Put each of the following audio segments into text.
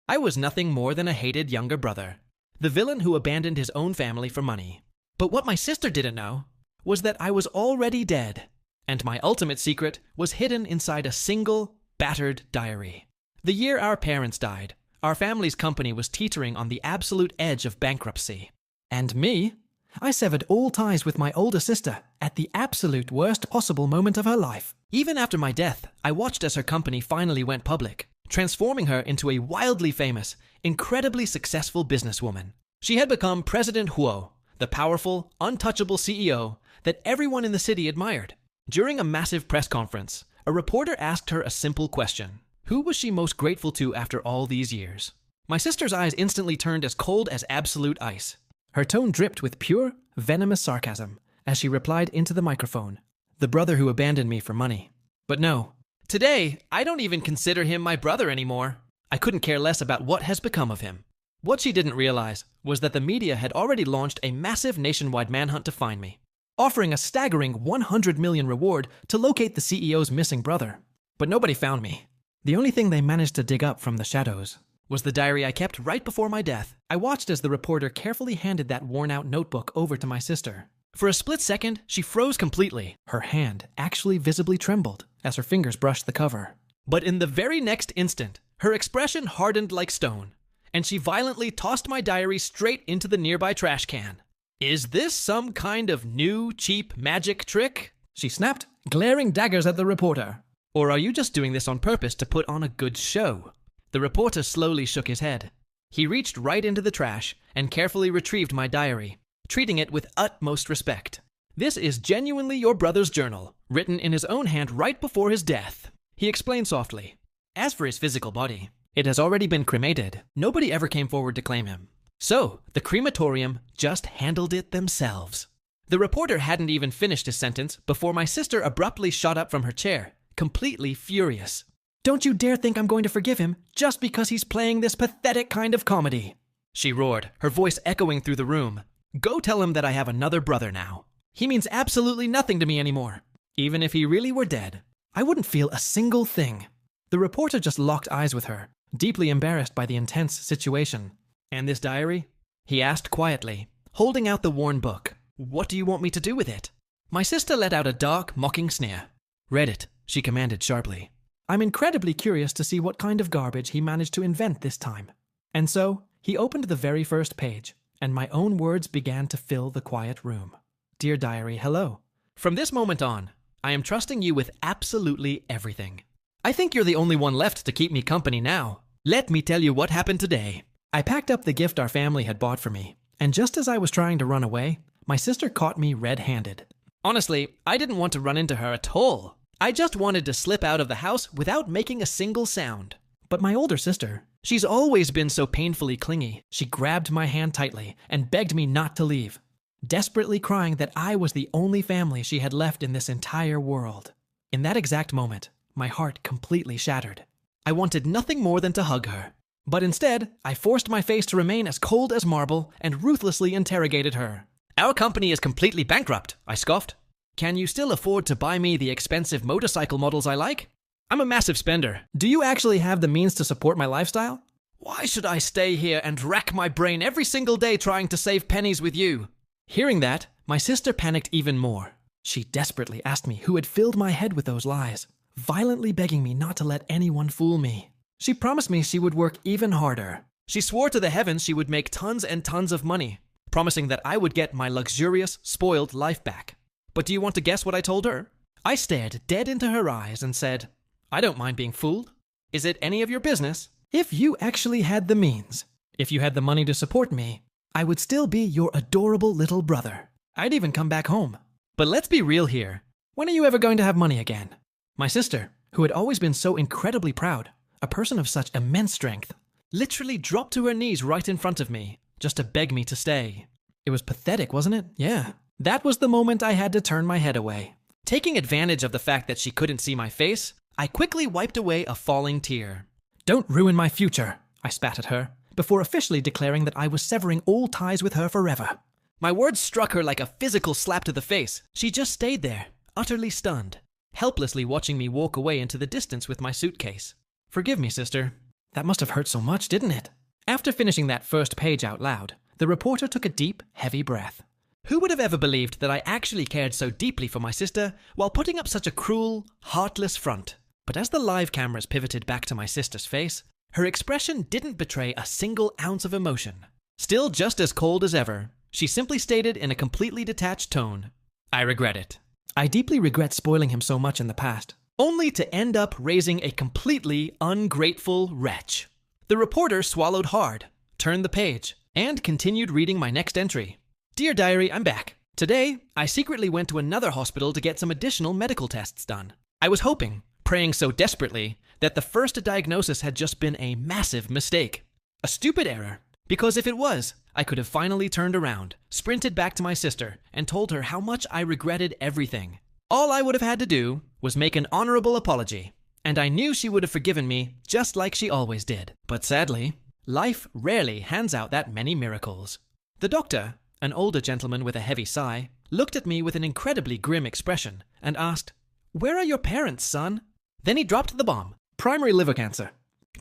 I was nothing more than a hated younger brother, the villain who abandoned his own family for money. But what my sister didn't know was that I was already dead, and my ultimate secret was hidden inside a single, battered diary. The year our parents died, our family's company was teetering on the absolute edge of bankruptcy. And me? I severed all ties with my older sister at the absolute worst possible moment of her life. Even after my death, I watched as her company finally went public, transforming her into a wildly famous, incredibly successful businesswoman. She had become President Huo, the powerful, untouchable CEO that everyone in the city admired. During a massive press conference, a reporter asked her a simple question. Who was she most grateful to after all these years? My sister's eyes instantly turned as cold as absolute ice. Her tone dripped with pure, venomous sarcasm as she replied into the microphone, "The brother who abandoned me for money." But no, today, I don't even consider him my brother anymore. I couldn't care less about what has become of him. What she didn't realize was that the media had already launched a massive nationwide manhunt to find me, offering a staggering 100 million reward to locate the CEO's missing brother. But nobody found me. The only thing they managed to dig up from the shadows was the diary I kept right before my death. I watched as the reporter carefully handed that worn-out notebook over to my sister. For a split second, she froze completely. Her hand actually visibly trembled as her fingers brushed the cover. But in the very next instant, her expression hardened like stone, and she violently tossed my diary straight into the nearby trash can. "Is this some kind of new, cheap magic trick?" she snapped, glaring daggers at the reporter. "Or are you just doing this on purpose to put on a good show?" The reporter slowly shook his head. He reached right into the trash and carefully retrieved my diary, treating it with utmost respect. "This is genuinely your brother's journal, written in his own hand right before his death," he explained softly. "As for his physical body, it has already been cremated. Nobody ever came forward to claim him. So, the crematorium just handled it themselves." The reporter hadn't even finished his sentence before my sister abruptly shot up from her chair, completely furious. "Don't you dare think I'm going to forgive him just because he's playing this pathetic kind of comedy," she roared, her voice echoing through the room. "Go tell him that I have another brother now. He means absolutely nothing to me anymore. Even if he really were dead, I wouldn't feel a single thing." The reporter just locked eyes with her, deeply embarrassed by the intense situation. "And this diary?" he asked quietly, holding out the worn book. "What do you want me to do with it?" My sister let out a dark, mocking sneer. "Read it," she commanded sharply. I'm incredibly curious to see what kind of garbage he managed to invent this time. And so, he opened the very first page, and my own words began to fill the quiet room. "Dear diary, hello. From this moment on, I am trusting you with absolutely everything. I think you're the only one left to keep me company now. Let me tell you what happened today." I packed up the gift our family had bought for me, and just as I was trying to run away, my sister caught me red-handed. Honestly, I didn't want to run into her at all. I just wanted to slip out of the house without making a single sound. But my older sister, she's always been so painfully clingy. She grabbed my hand tightly and begged me not to leave, desperately crying that I was the only family she had left in this entire world. In that exact moment, my heart completely shattered. I wanted nothing more than to hug her. But instead, I forced my face to remain as cold as marble and ruthlessly interrogated her. "Our company is completely bankrupt," I scoffed. "Can you still afford to buy me the expensive motorcycle models I like? I'm a massive spender. Do you actually have the means to support my lifestyle? Why should I stay here and rack my brain every single day trying to save pennies with you?" Hearing that, my sister panicked even more. She desperately asked me who had filled my head with those lies, violently begging me not to let anyone fool me. She promised me she would work even harder. She swore to the heavens she would make tons and tons of money, promising that I would get my luxurious, spoiled life back. But do you want to guess what I told her? I stared dead into her eyes and said, "I don't mind being fooled. Is it any of your business? If you actually had the means, if you had the money to support me, I would still be your adorable little brother. I'd even come back home. But let's be real here. When are you ever going to have money again?" My sister, who had always been so incredibly proud, a person of such immense strength, literally dropped to her knees right in front of me, just to beg me to stay. It was pathetic, wasn't it? Yeah. That was the moment I had to turn my head away. Taking advantage of the fact that she couldn't see my face, I quickly wiped away a falling tear. "Don't ruin my future," I spat at her, before officially declaring that I was severing all ties with her forever. My words struck her like a physical slap to the face. She just stayed there, utterly stunned, helplessly watching me walk away into the distance with my suitcase. "Forgive me, sister. That must have hurt so much, didn't it? After finishing that first page out loud, the reporter took a deep, heavy breath. Who would have ever believed that I actually cared so deeply for my sister while putting up such a cruel, heartless front? But as the live cameras pivoted back to my sister's face, her expression didn't betray a single ounce of emotion. Still just as cold as ever, she simply stated in a completely detached tone, "I regret it. I deeply regret spoiling him so much in the past, only to end up raising a completely ungrateful wretch." The reporter swallowed hard, turned the page, and continued reading my next entry. "Dear Diary, I'm back. Today, I secretly went to another hospital to get some additional medical tests done. I was hoping, praying so desperately, that the first diagnosis had just been a massive mistake. A stupid error. Because if it was, I could have finally turned around, sprinted back to my sister, and told her how much I regretted everything. All I would have had to do was make an honorable apology, and I knew she would have forgiven me just like she always did. But sadly, life rarely hands out that many miracles." The doctor, an older gentleman with a heavy sigh, looked at me with an incredibly grim expression and asked, "Where are your parents, son?" Then he dropped the bomb. "Primary liver cancer.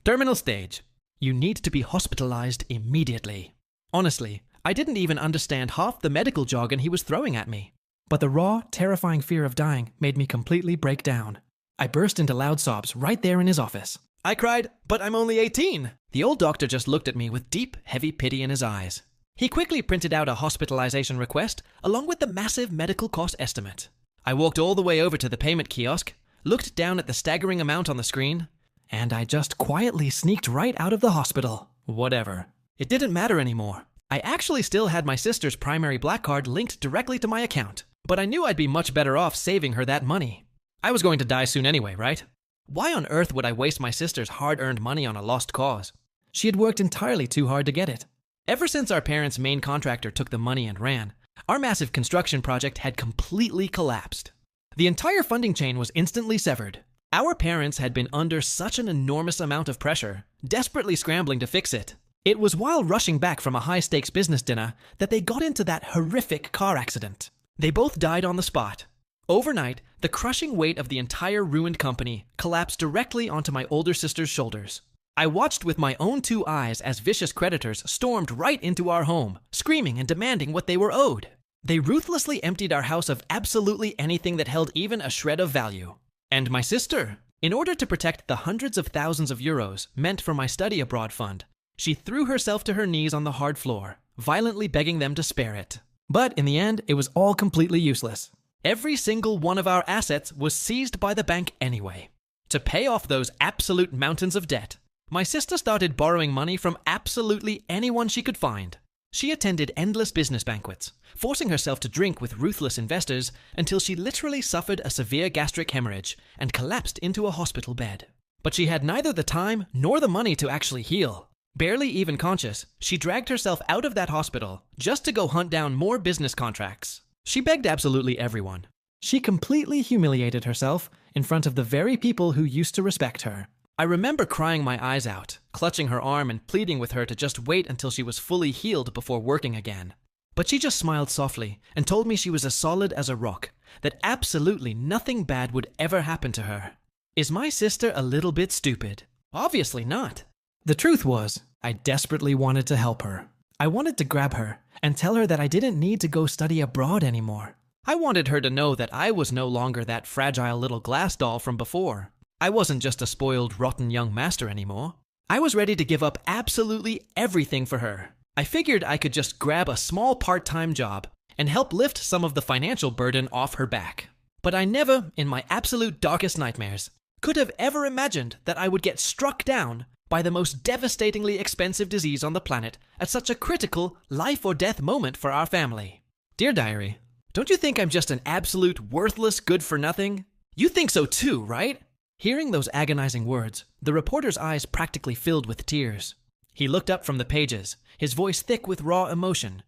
Terminal stage. You need to be hospitalized immediately." Honestly, I didn't even understand half the medical jargon he was throwing at me. But the raw, terrifying fear of dying made me completely break down. I burst into loud sobs right there in his office. I cried, "But I'm only 18. The old doctor just looked at me with deep, heavy pity in his eyes. He quickly printed out a hospitalization request along with the massive medical cost estimate. I walked all the way over to the payment kiosk, looked down at the staggering amount on the screen, and I just quietly sneaked right out of the hospital. Whatever. It didn't matter anymore. I actually still had my sister's primary black card linked directly to my account, but I knew I'd be much better off saving her that money. I was going to die soon anyway, right? Why on earth would I waste my sister's hard-earned money on a lost cause? She had worked entirely too hard to get it. Ever since our parents' main contractor took the money and ran, our massive construction project had completely collapsed. The entire funding chain was instantly severed. Our parents had been under such an enormous amount of pressure, desperately scrambling to fix it. It was while rushing back from a high-stakes business dinner that they got into that horrific car accident. They both died on the spot. Overnight, the crushing weight of the entire ruined company collapsed directly onto my older sister's shoulders. I watched with my own two eyes as vicious creditors stormed right into our home, screaming and demanding what they were owed. They ruthlessly emptied our house of absolutely anything that held even a shred of value. And my sister, in order to protect the hundreds of thousands of euros meant for my study abroad fund, she threw herself to her knees on the hard floor, violently begging them to spare it. But in the end, it was all completely useless. Every single one of our assets was seized by the bank anyway. To pay off those absolute mountains of debt, my sister started borrowing money from absolutely anyone she could find. She attended endless business banquets, forcing herself to drink with ruthless investors until she literally suffered a severe gastric hemorrhage and collapsed into a hospital bed. But she had neither the time nor the money to actually heal. Barely even conscious, she dragged herself out of that hospital just to go hunt down more business contracts. She begged absolutely everyone. She completely humiliated herself in front of the very people who used to respect her. I remember crying my eyes out, clutching her arm and pleading with her to just wait until she was fully healed before working again. But she just smiled softly and told me she was as solid as a rock, that absolutely nothing bad would ever happen to her. Is my sister a little bit stupid? Obviously not. The truth was, I desperately wanted to help her. I wanted to grab her and tell her that I didn't need to go study abroad anymore. I wanted her to know that I was no longer that fragile little glass doll from before. I wasn't just a spoiled, rotten young master anymore. I was ready to give up absolutely everything for her. I figured I could just grab a small part-time job and help lift some of the financial burden off her back. But I never, in my absolute darkest nightmares, could have ever imagined that I would get struck down by the most devastatingly expensive disease on the planet at such a critical life-or-death moment for our family. Dear Diary, don't you think I'm just an absolute worthless good-for-nothing? You think so too, right? Hearing those agonizing words, the reporter's eyes practically filled with tears. He looked up from the pages, his voice thick with raw emotion.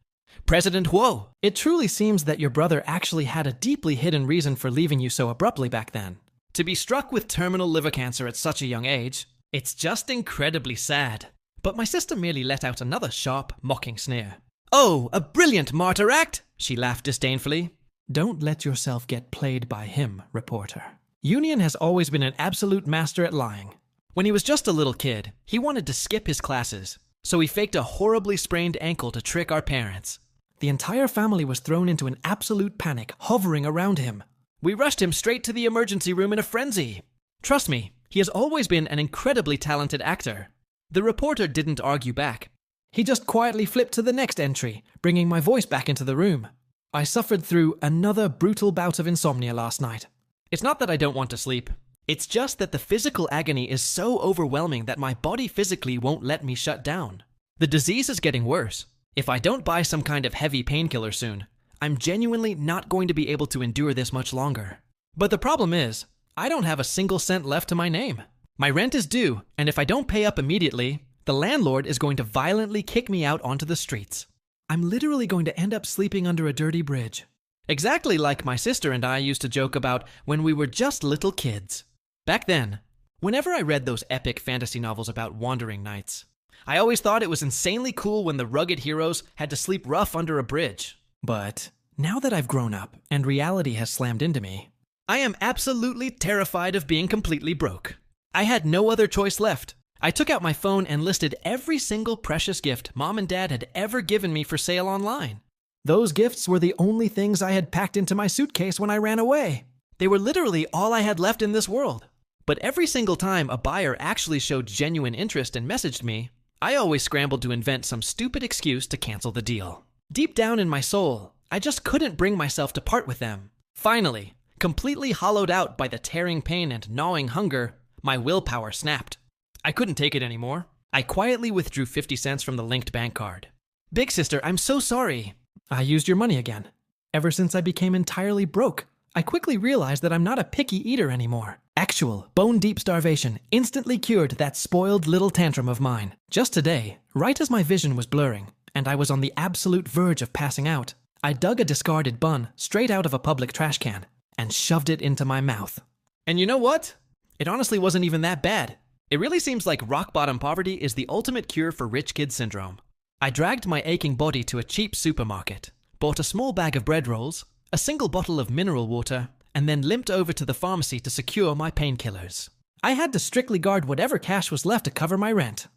President Huo, it truly seems that your brother actually had a deeply hidden reason for leaving you so abruptly back then. To be struck with terminal liver cancer at such a young age, it's just incredibly sad. But my sister merely let out another sharp, mocking sneer. Oh, a brilliant martyr act, she laughed disdainfully. Don't let yourself get played by him, reporter. Union has always been an absolute master at lying. When he was just a little kid, he wanted to skip his classes, so he faked a horribly sprained ankle to trick our parents. The entire family was thrown into an absolute panic, hovering around him. We rushed him straight to the emergency room in a frenzy. Trust me, he has always been an incredibly talented actor. The reporter didn't argue back. He just quietly flipped to the next entry, bringing my voice back into the room. I suffered through another brutal bout of insomnia last night. It's not that I don't want to sleep. It's just that the physical agony is so overwhelming that my body physically won't let me shut down. The disease is getting worse. If I don't buy some kind of heavy painkiller soon, I'm genuinely not going to be able to endure this much longer. But the problem is, I don't have a single cent left to my name. My rent is due, and if I don't pay up immediately, the landlord is going to violently kick me out onto the streets. I'm literally going to end up sleeping under a dirty bridge. Exactly like my sister and I used to joke about when we were just little kids. Back then, whenever I read those epic fantasy novels about wandering knights, I always thought it was insanely cool when the rugged heroes had to sleep rough under a bridge. But now that I've grown up and reality has slammed into me, I am absolutely terrified of being completely broke. I had no other choice left. I took out my phone and listed every single precious gift Mom and Dad had ever given me for sale online. Those gifts were the only things I had packed into my suitcase when I ran away. They were literally all I had left in this world. But every single time a buyer actually showed genuine interest and messaged me, I always scrambled to invent some stupid excuse to cancel the deal. Deep down in my soul, I just couldn't bring myself to part with them. Finally, completely hollowed out by the tearing pain and gnawing hunger, my willpower snapped. I couldn't take it anymore. I quietly withdrew 50 cents from the linked bank card. Big sister, I'm so sorry. I used your money again. Ever since I became entirely broke, I quickly realized that I'm not a picky eater anymore. Actual, bone-deep starvation instantly cured that spoiled little tantrum of mine. Just today, right as my vision was blurring, and I was on the absolute verge of passing out, I dug a discarded bun straight out of a public trash can and shoved it into my mouth. And you know what? It honestly wasn't even that bad. It really seems like rock-bottom poverty is the ultimate cure for rich kid syndrome. I dragged my aching body to a cheap supermarket, bought a small bag of bread rolls, a single bottle of mineral water, and then limped over to the pharmacy to secure my painkillers. I had to strictly guard whatever cash was left to cover my rent.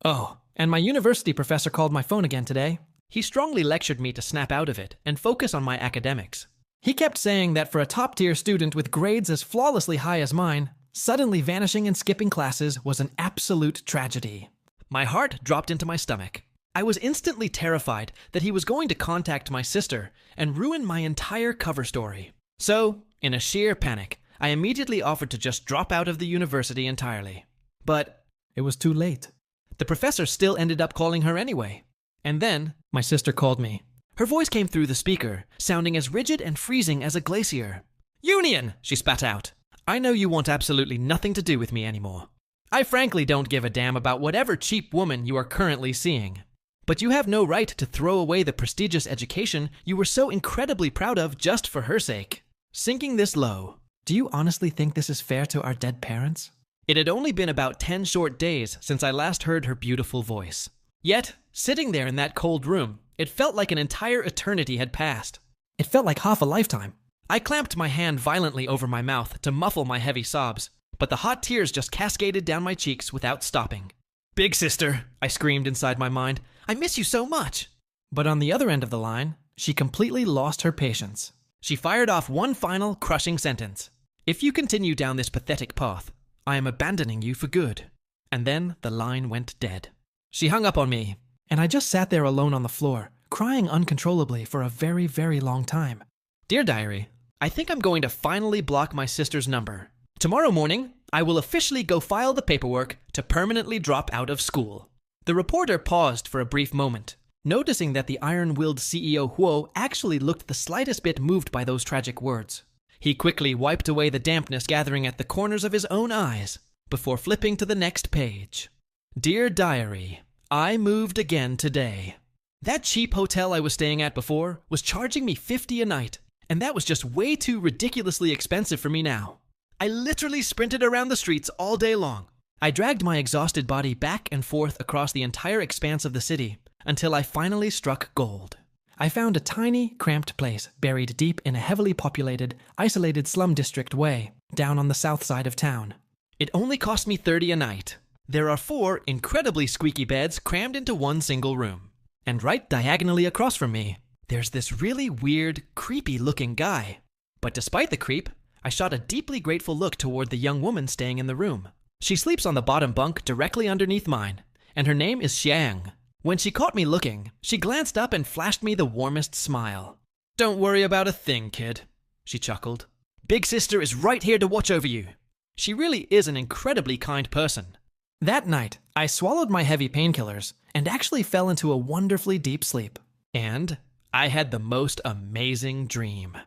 Oh, and my university professor called my phone again today. He strongly lectured me to snap out of it and focus on my academics. He kept saying that for a top-tier student with grades as flawlessly high as mine, suddenly vanishing and skipping classes was an absolute tragedy. My heart dropped into my stomach. I was instantly terrified that he was going to contact my sister and ruin my entire cover story. So, in a sheer panic, I immediately offered to just drop out of the university entirely. But it was too late. The professor still ended up calling her anyway. And then, my sister called me. Her voice came through the speaker, sounding as rigid and freezing as a glacier. "Union!" she spat out. "I know you want absolutely nothing to do with me anymore. I frankly don't give a damn about whatever cheap woman you are currently seeing. But you have no right to throw away the prestigious education you were so incredibly proud of just for her sake." Sinking this low, do you honestly think this is fair to our dead parents? It had only been about 10 short days since I last heard her beautiful voice. Yet, sitting there in that cold room, it felt like an entire eternity had passed. It felt like half a lifetime. I clamped my hand violently over my mouth to muffle my heavy sobs, but the hot tears just cascaded down my cheeks without stopping. "Big sister," I screamed inside my mind, "I miss you so much." But on the other end of the line, she completely lost her patience. She fired off one final, crushing sentence. "If you continue down this pathetic path, I am abandoning you for good." And then the line went dead. She hung up on me, and I just sat there alone on the floor, crying uncontrollably for a very, very long time. Dear Diary, I think I'm going to finally block my sister's number. Tomorrow morning, I will officially go file the paperwork to permanently drop out of school. The reporter paused for a brief moment, noticing that the iron-willed CEO Huo actually looked the slightest bit moved by those tragic words. He quickly wiped away the dampness gathering at the corners of his own eyes before flipping to the next page. Dear Diary, I moved again today. That cheap hotel I was staying at before was charging me $50 a night, and that was just way too ridiculously expensive for me now. I literally sprinted around the streets all day long. I dragged my exhausted body back and forth across the entire expanse of the city until I finally struck gold. I found a tiny, cramped place buried deep in a heavily populated, isolated slum district way down on the south side of town. It only cost me $30 a night. There are 4 incredibly squeaky beds crammed into one single room. And right diagonally across from me, there's this really weird, creepy-looking guy. But despite the creep, I shot a deeply grateful look toward the young woman staying in the room. She sleeps on the bottom bunk directly underneath mine, and her name is Xiang. When she caught me looking, she glanced up and flashed me the warmest smile. "Don't worry about a thing, kid," she chuckled. "Big sister is right here to watch over you." She really is an incredibly kind person. That night, I swallowed my heavy painkillers and actually fell into a wonderfully deep sleep. And I had the most amazing dream.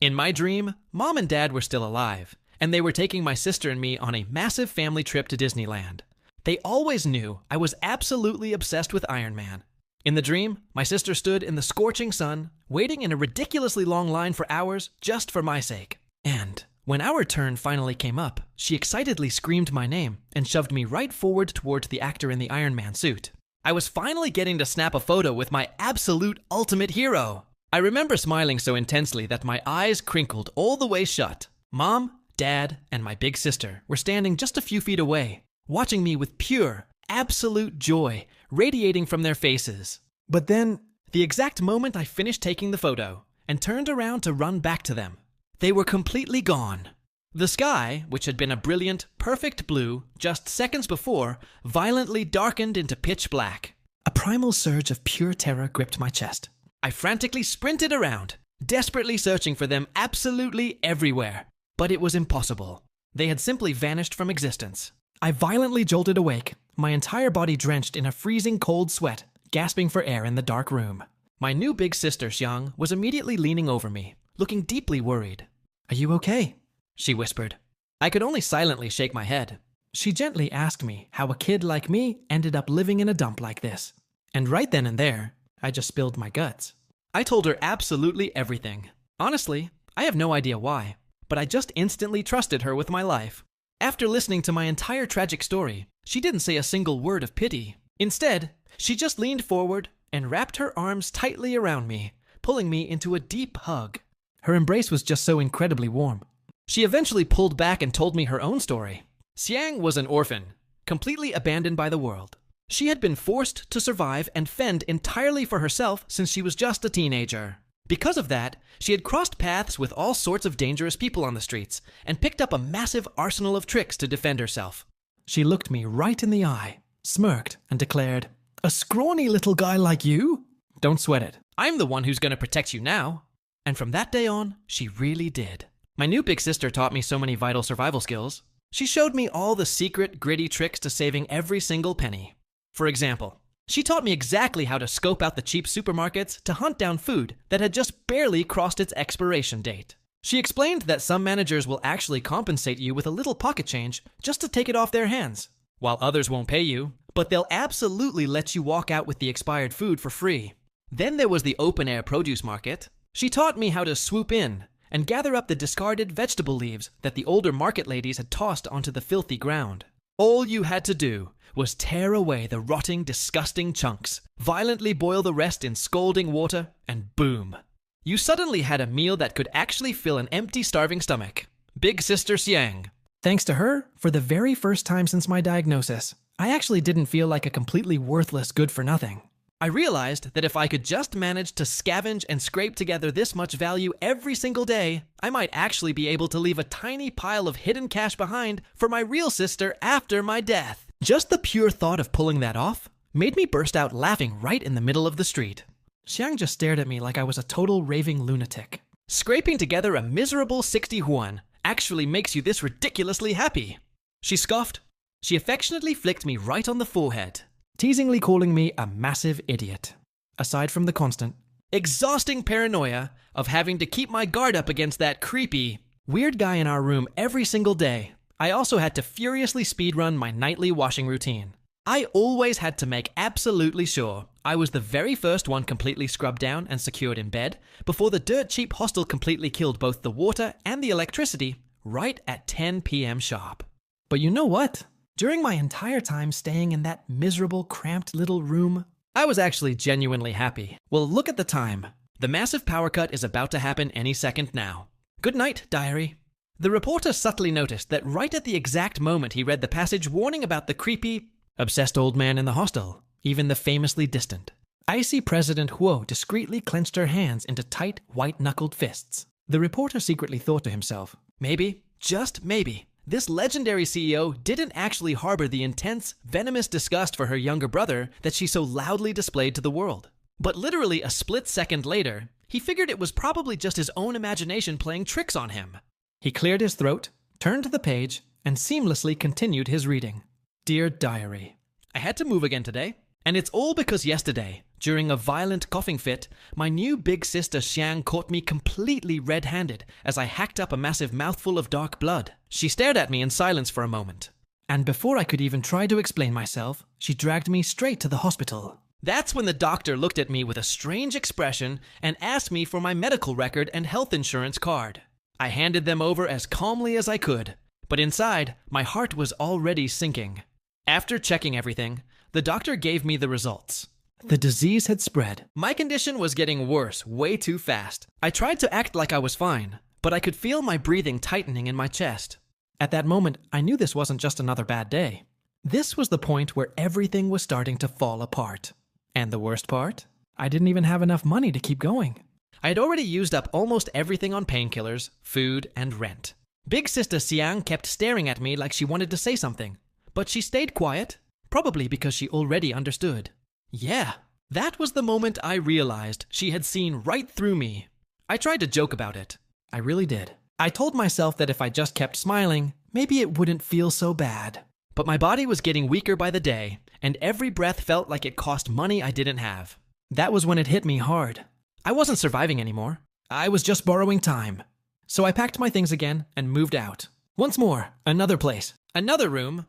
In my dream, Mom and Dad were still alive, and they were taking my sister and me on a massive family trip to Disneyland. They always knew I was absolutely obsessed with Iron Man. In the dream, my sister stood in the scorching sun, waiting in a ridiculously long line for hours just for my sake. And when our turn finally came up, she excitedly screamed my name and shoved me right forward towards the actor in the Iron Man suit. I was finally getting to snap a photo with my absolute ultimate hero. I remember smiling so intensely that my eyes crinkled all the way shut. Mom, Dad, and my big sister were standing just a few feet away, watching me with pure, absolute joy radiating from their faces. But then, the exact moment I finished taking the photo and turned around to run back to them, they were completely gone. The sky, which had been a brilliant, perfect blue just seconds before, violently darkened into pitch black. A primal surge of pure terror gripped my chest. I frantically sprinted around, desperately searching for them absolutely everywhere. But it was impossible. They had simply vanished from existence. I violently jolted awake, my entire body drenched in a freezing cold sweat, gasping for air in the dark room. My new big sister, Xiang, was immediately leaning over me, looking deeply worried. "Are you okay?" she whispered. I could only silently shake my head. She gently asked me how a kid like me ended up living in a dump like this. And right then and there, I just spilled my guts. I told her absolutely everything. Honestly, I have no idea why, but I just instantly trusted her with my life. After listening to my entire tragic story, she didn't say a single word of pity. Instead, she just leaned forward and wrapped her arms tightly around me, pulling me into a deep hug. Her embrace was just so incredibly warm. She eventually pulled back and told me her own story. Xiang was an orphan, completely abandoned by the world. She had been forced to survive and fend entirely for herself since she was just a teenager. Because of that, she had crossed paths with all sorts of dangerous people on the streets and picked up a massive arsenal of tricks to defend herself. She looked me right in the eye, smirked, and declared, "A scrawny little guy like you? Don't sweat it. I'm the one who's going to protect you now." And from that day on, she really did. My new big sister taught me so many vital survival skills. She showed me all the secret, gritty tricks to saving every single penny. For example, she taught me exactly how to scope out the cheap supermarkets to hunt down food that had just barely crossed its expiration date. She explained that some managers will actually compensate you with a little pocket change just to take it off their hands, while others won't pay you, but they'll absolutely let you walk out with the expired food for free. Then there was the open-air produce market. She taught me how to swoop in and gather up the discarded vegetable leaves that the older market ladies had tossed onto the filthy ground. All you had to do was tear away the rotting, disgusting chunks, violently boil the rest in scalding water, and boom. You suddenly had a meal that could actually fill an empty, starving stomach. Big Sister Xiang. Thanks to her, for the very first time since my diagnosis, I actually didn't feel like a completely worthless good-for-nothing. I realized that if I could just manage to scavenge and scrape together this much value every single day, I might actually be able to leave a tiny pile of hidden cash behind for my real sister after my death. Just the pure thought of pulling that off made me burst out laughing right in the middle of the street. Xiang just stared at me like I was a total raving lunatic. Scraping together a miserable 60 yuan actually makes you this ridiculously happy. She scoffed. She affectionately flicked me right on the forehead, teasingly calling me a massive idiot. Aside from the constant, exhausting paranoia of having to keep my guard up against that creepy, weird guy in our room every single day, I also had to furiously speedrun my nightly washing routine. I always had to make absolutely sure I was the very first one completely scrubbed down and secured in bed before the dirt cheap hostel completely killed both the water and the electricity right at 10 p.m. sharp. But you know what? During my entire time staying in that miserable, cramped little room, I was actually genuinely happy. Well, look at the time. The massive power cut is about to happen any second now. Good night, diary. The reporter subtly noticed that right at the exact moment he read the passage warning about the creepy, obsessed old man in the hostel, even the famously distant, icy President Huo discreetly clenched her hands into tight, white-knuckled fists. The reporter secretly thought to himself, maybe, just maybe, this legendary CEO didn't actually harbor the intense, venomous disgust for her younger brother that she so loudly displayed to the world. But literally a split second later, he figured it was probably just his own imagination playing tricks on him. He cleared his throat, turned to the page, and seamlessly continued his reading. Dear Diary, I had to move again today, and it's all because yesterday, during a violent coughing fit, my new big sister Xiang caught me completely red-handed as I hacked up a massive mouthful of dark blood. She stared at me in silence for a moment, and before I could even try to explain myself, she dragged me straight to the hospital. That's when the doctor looked at me with a strange expression and asked me for my medical record and health insurance card. I handed them over as calmly as I could, but inside, my heart was already sinking. After checking everything, the doctor gave me the results. The disease had spread. My condition was getting worse way too fast. I tried to act like I was fine, but I could feel my breathing tightening in my chest. At that moment, I knew this wasn't just another bad day. This was the point where everything was starting to fall apart. And the worst part? I didn't even have enough money to keep going. I had already used up almost everything on painkillers, food, and rent. Big sister Xiang kept staring at me like she wanted to say something, but she stayed quiet, probably because she already understood. Yeah, that was the moment I realized she had seen right through me. I tried to joke about it. I really did. I told myself that if I just kept smiling, maybe it wouldn't feel so bad. But my body was getting weaker by the day, and every breath felt like it cost money I didn't have. That was when it hit me hard. I wasn't surviving anymore. I was just borrowing time. So I packed my things again and moved out. Once more, another place, another room,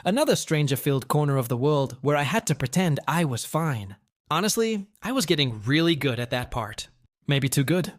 another stranger-filled corner of the world where I had to pretend I was fine. Honestly, I was getting really good at that part. Maybe too good.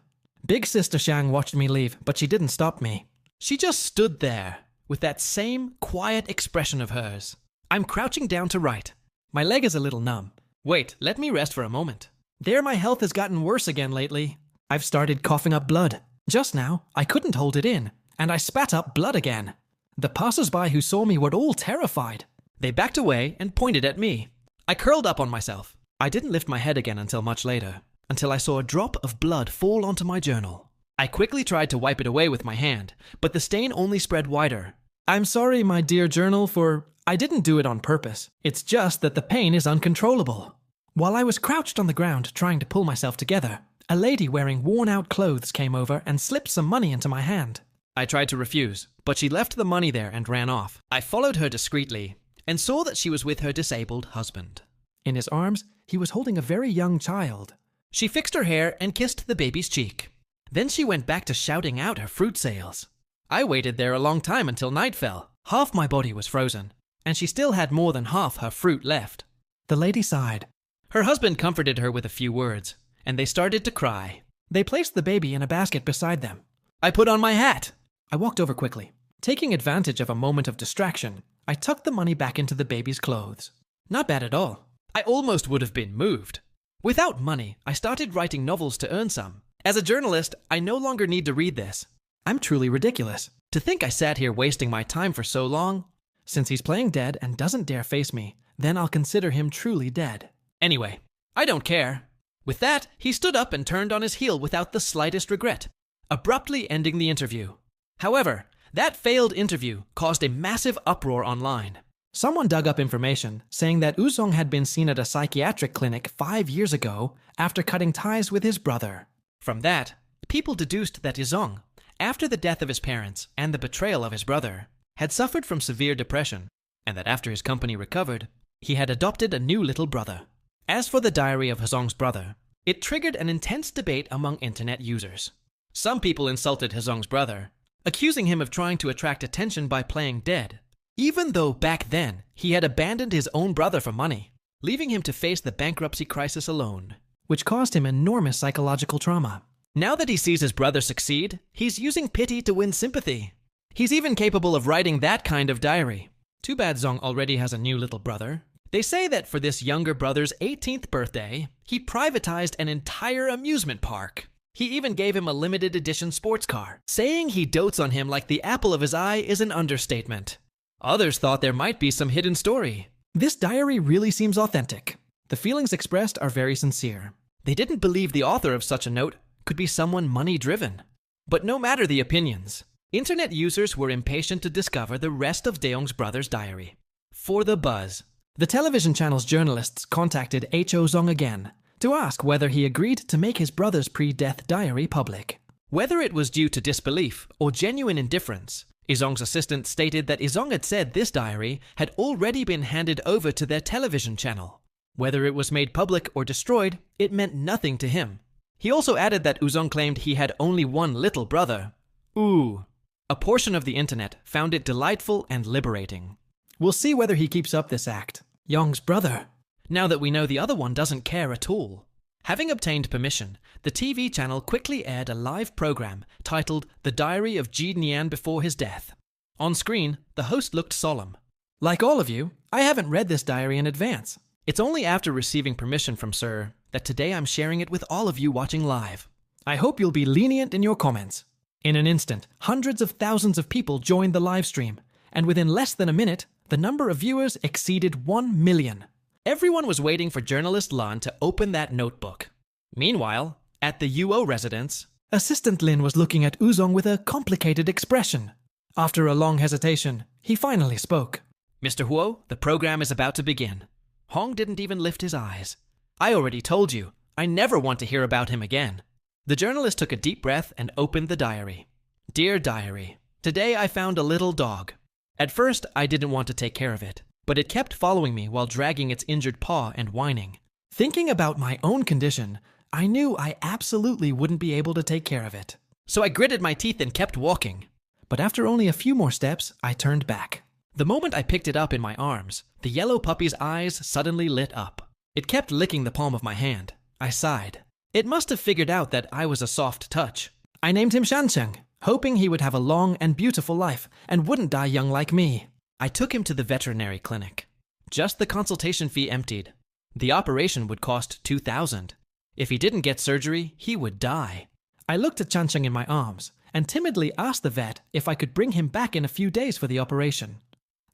Big sister Xiang watched me leave, but she didn't stop me. She just stood there, with that same quiet expression of hers. I'm crouching down to write. My leg is a little numb. Wait, let me rest for a moment. There, my health has gotten worse again lately. I've started coughing up blood. Just now, I couldn't hold it in, and I spat up blood again. The passers-by who saw me were all terrified. They backed away and pointed at me. I curled up on myself. I didn't lift my head again until much later, until I saw a drop of blood fall onto my journal. I quickly tried to wipe it away with my hand, but the stain only spread wider. I'm sorry, my dear journal, for I didn't do it on purpose. It's just that the pain is uncontrollable. While I was crouched on the ground trying to pull myself together, a lady wearing worn-out clothes came over and slipped some money into my hand. I tried to refuse, but she left the money there and ran off. I followed her discreetly and saw that she was with her disabled husband. In his arms, he was holding a very young child. She fixed her hair and kissed the baby's cheek. Then she went back to shouting out her fruit sales. I waited there a long time until night fell. Half my body was frozen, and she still had more than half her fruit left. The lady sighed. Her husband comforted her with a few words, and they started to cry. They placed the baby in a basket beside them. I put on my hat. I walked over quickly. Taking advantage of a moment of distraction, I tucked the money back into the baby's clothes. Not bad at all. I almost would have been moved. Without money, I started writing novels to earn some. As a journalist, I no longer need to read this. I'm truly ridiculous. To think I sat here wasting my time for so long. Since he's playing dead and doesn't dare face me, then I'll consider him truly dead. Anyway, I don't care. With that, he stood up and turned on his heel without the slightest regret, abruptly ending the interview. However, that failed interview caused a massive uproar online. Someone dug up information saying that Uzong had been seen at a psychiatric clinic 5 years ago after cutting ties with his brother. From that, people deduced that Uzong, after the death of his parents and the betrayal of his brother, had suffered from severe depression, and that after his company recovered, he had adopted a new little brother. As for the diary of Hezong's brother, it triggered an intense debate among internet users. Some people insulted Hezong's brother, accusing him of trying to attract attention by playing dead, even though back then he had abandoned his own brother for money, leaving him to face the bankruptcy crisis alone, which caused him enormous psychological trauma. Now that he sees his brother succeed, he's using pity to win sympathy. He's even capable of writing that kind of diary. Too bad Zong already has a new little brother. They say that for this younger brother's 18th birthday, he privatized an entire amusement park. He even gave him a limited edition sports car. Saying he dotes on him like the apple of his eye is an understatement. Others thought there might be some hidden story. This diary really seems authentic. The feelings expressed are very sincere. They didn't believe the author of such a note could be someone money-driven. But no matter the opinions, internet users were impatient to discover the rest of Daeong's brother's diary. For the buzz, the television channel's journalists contacted Ho Sung again to ask whether he agreed to make his brother's pre-death diary public. Whether it was due to disbelief or genuine indifference, Isong's assistant stated that Isong had said this diary had already been handed over to their television channel. Whether it was made public or destroyed, it meant nothing to him. He also added that Usong claimed he had only one little brother. Ooh. A portion of the internet found it delightful and liberating. We'll see whether he keeps up this act. Young's brother. Now that we know the other one doesn't care at all. Having obtained permission, the TV channel quickly aired a live program titled The Diary of Ji Nian Before His Death. On screen, the host looked solemn. Like all of you, I haven't read this diary in advance. It's only after receiving permission from Sir that today I'm sharing it with all of you watching live. I hope you'll be lenient in your comments. In an instant, hundreds of thousands of people joined the live stream, and within less than a minute, the number of viewers exceeded 1 million. Everyone was waiting for journalist Lan to open that notebook. Meanwhile, at the UO residence, Assistant Lin was looking at Uzong with a complicated expression. After a long hesitation, he finally spoke. Mr. Huo, the program is about to begin. Hong didn't even lift his eyes. I already told you, I never want to hear about him again. The journalist took a deep breath and opened the diary. Dear diary, today I found a little dog. At first, I didn't want to take care of it, but it kept following me while dragging its injured paw and whining. Thinking about my own condition, I knew I absolutely wouldn't be able to take care of it. So I gritted my teeth and kept walking. But after only a few more steps, I turned back. The moment I picked it up in my arms, the yellow puppy's eyes suddenly lit up. It kept licking the palm of my hand. I sighed. It must have figured out that I was a soft touch. I named him Shancheng, hoping he would have a long and beautiful life and wouldn't die young like me. I took him to the veterinary clinic. Just the consultation fee emptied. The operation would cost 2,000. If he didn't get surgery, he would die. I looked at Shancheng in my arms and timidly asked the vet if I could bring him back in a few days for the operation.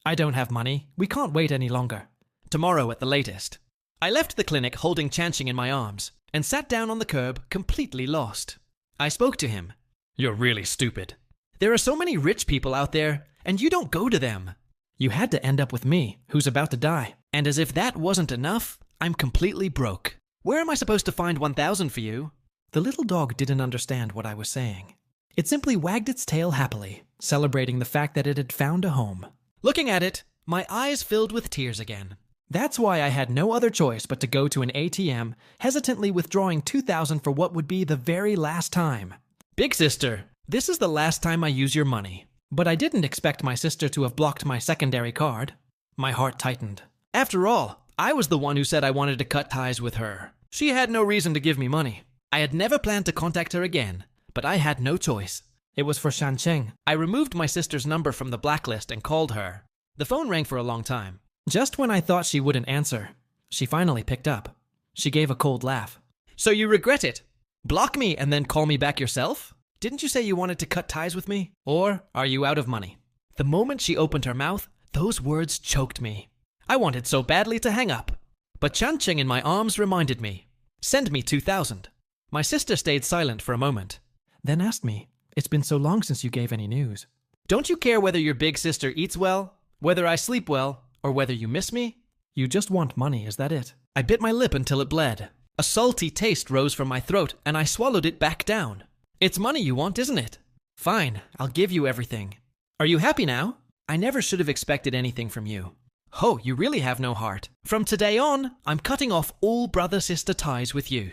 I don't have money. We can't wait any longer. Tomorrow at the latest. I left the clinic holding Chanching in my arms and sat down on the curb completely lost. I spoke to him. You're really stupid. There are so many rich people out there, and you don't go to them. You had to end up with me, who's about to die. And as if that wasn't enough, I'm completely broke. Where am I supposed to find 1,000 for you? The little dog didn't understand what I was saying. It simply wagged its tail happily, celebrating the fact that it had found a home. Looking at it, my eyes filled with tears again. That's why I had no other choice but to go to an ATM, hesitantly withdrawing 2,000 for what would be the very last time. Big sister, this is the last time I use your money. But I didn't expect my sister to have blocked my secondary card. My heart tightened. After all, I was the one who said I wanted to cut ties with her. She had no reason to give me money. I had never planned to contact her again, but I had no choice. It was for Shancheng. I removed my sister's number from the blacklist and called her. The phone rang for a long time. Just when I thought she wouldn't answer, she finally picked up. She gave a cold laugh. So you regret it? Block me and then call me back yourself? Didn't you say you wanted to cut ties with me? Or are you out of money? The moment she opened her mouth, those words choked me. I wanted so badly to hang up. But Chancheng in my arms reminded me. Send me 2,000. My sister stayed silent for a moment. Then asked me, it's been so long since you gave any news. Don't you care whether your big sister eats well, whether I sleep well, or whether you miss me? You just want money, is that it? I bit my lip until it bled. A salty taste rose from my throat and I swallowed it back down. It's money you want, isn't it? Fine, I'll give you everything. Are you happy now? I never should have expected anything from you. Oh, you really have no heart. From today on, I'm cutting off all brother-sister ties with you.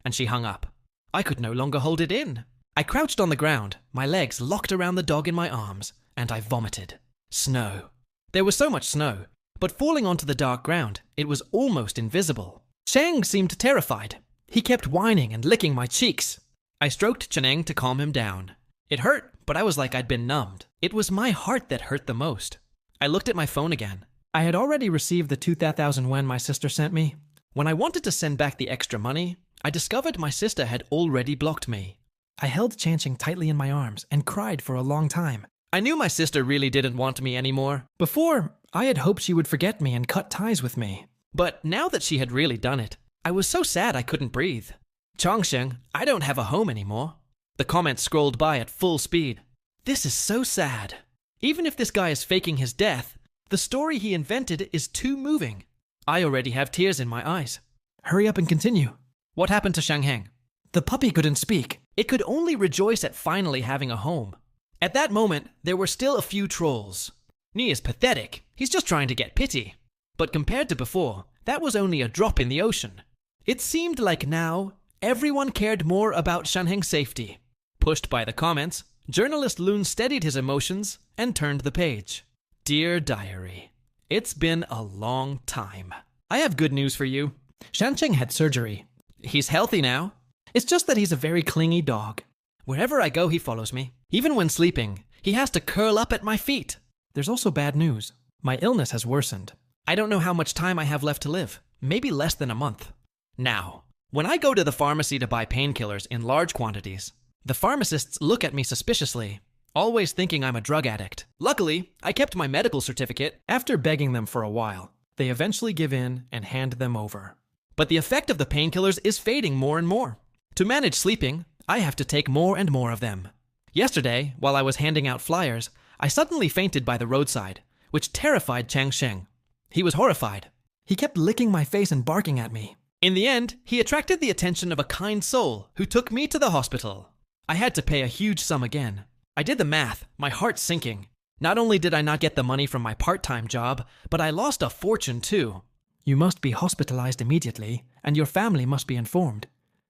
And she hung up. I could no longer hold it in. I crouched on the ground, my legs locked around the dog in my arms, and I vomited. Snow. There was so much snow, but falling onto the dark ground, it was almost invisible. Cheng seemed terrified. He kept whining and licking my cheeks. I stroked Cheneng to calm him down. It hurt, but I was like I'd been numbed. It was my heart that hurt the most. I looked at my phone again. I had already received the 2,000 wen my sister sent me. When I wanted to send back the extra money, I discovered my sister had already blocked me. I held Chanching tightly in my arms and cried for a long time. I knew my sister really didn't want me anymore. Before, I had hoped she would forget me and cut ties with me. But now that she had really done it, I was so sad I couldn't breathe. Changsheng, I don't have a home anymore. The comments scrolled by at full speed. This is so sad. Even if this guy is faking his death, the story he invented is too moving. I already have tears in my eyes. Hurry up and continue. What happened to Shangheng? The puppy couldn't speak. It could only rejoice at finally having a home. At that moment, there were still a few trolls. Ni is pathetic. He's just trying to get pity. But compared to before, that was only a drop in the ocean. It seemed like now, everyone cared more about Shanheng's safety. Pushed by the comments, journalist Loon steadied his emotions and turned the page. Dear Diary, it's been a long time. I have good news for you. Shancheng had surgery. He's healthy now. It's just that he's a very clingy dog. Wherever I go, he follows me. Even when sleeping, he has to curl up at my feet. There's also bad news. My illness has worsened. I don't know how much time I have left to live. Maybe less than a month. Now, when I go to the pharmacy to buy painkillers in large quantities, the pharmacists look at me suspiciously, always thinking I'm a drug addict. Luckily, I kept my medical certificate. After begging them for a while, they eventually give in and hand them over. But the effect of the painkillers is fading more and more. To manage sleeping, I have to take more and more of them. Yesterday, while I was handing out flyers, I suddenly fainted by the roadside, which terrified Changsheng. He was horrified. He kept licking my face and barking at me. In the end, he attracted the attention of a kind soul who took me to the hospital. I had to pay a huge sum again. I did the math, my heart sinking. Not only did I not get the money from my part-time job, but I lost a fortune too. You must be hospitalized immediately, and your family must be informed.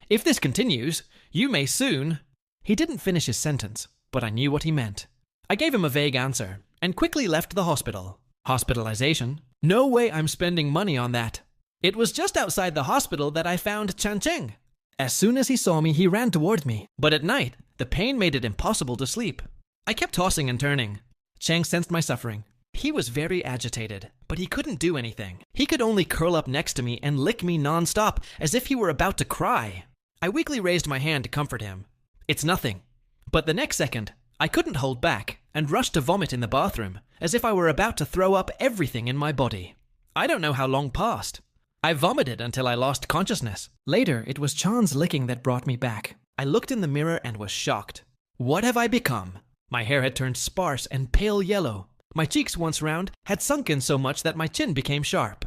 If this continues, you may soon... He didn't finish his sentence, but I knew what he meant. I gave him a vague answer, and quickly left the hospital. Hospitalization? No way I'm spending money on that. It was just outside the hospital that I found Changcheng. As soon as he saw me, he ran toward me. But at night, the pain made it impossible to sleep. I kept tossing and turning. Chang sensed my suffering. He was very agitated, but he couldn't do anything. He could only curl up next to me and lick me non-stop, as if he were about to cry. I weakly raised my hand to comfort him. It's nothing. But the next second, I couldn't hold back and rushed to vomit in the bathroom, as if I were about to throw up everything in my body. I don't know how long passed. I vomited until I lost consciousness. Later, it was Chan's licking that brought me back. I looked in the mirror and was shocked. What have I become? My hair had turned sparse and pale yellow. My cheeks, once round, had sunken so much that my chin became sharp.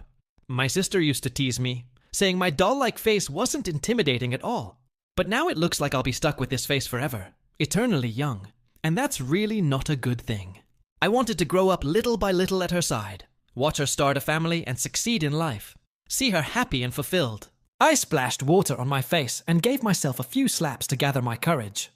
My sister used to tease me, saying my doll-like face wasn't intimidating at all. But now it looks like I'll be stuck with this face forever, eternally young. And that's really not a good thing. I wanted to grow up little by little at her side, watch her start a family and succeed in life, see her happy and fulfilled. I splashed water on my face and gave myself a few slaps to gather my courage.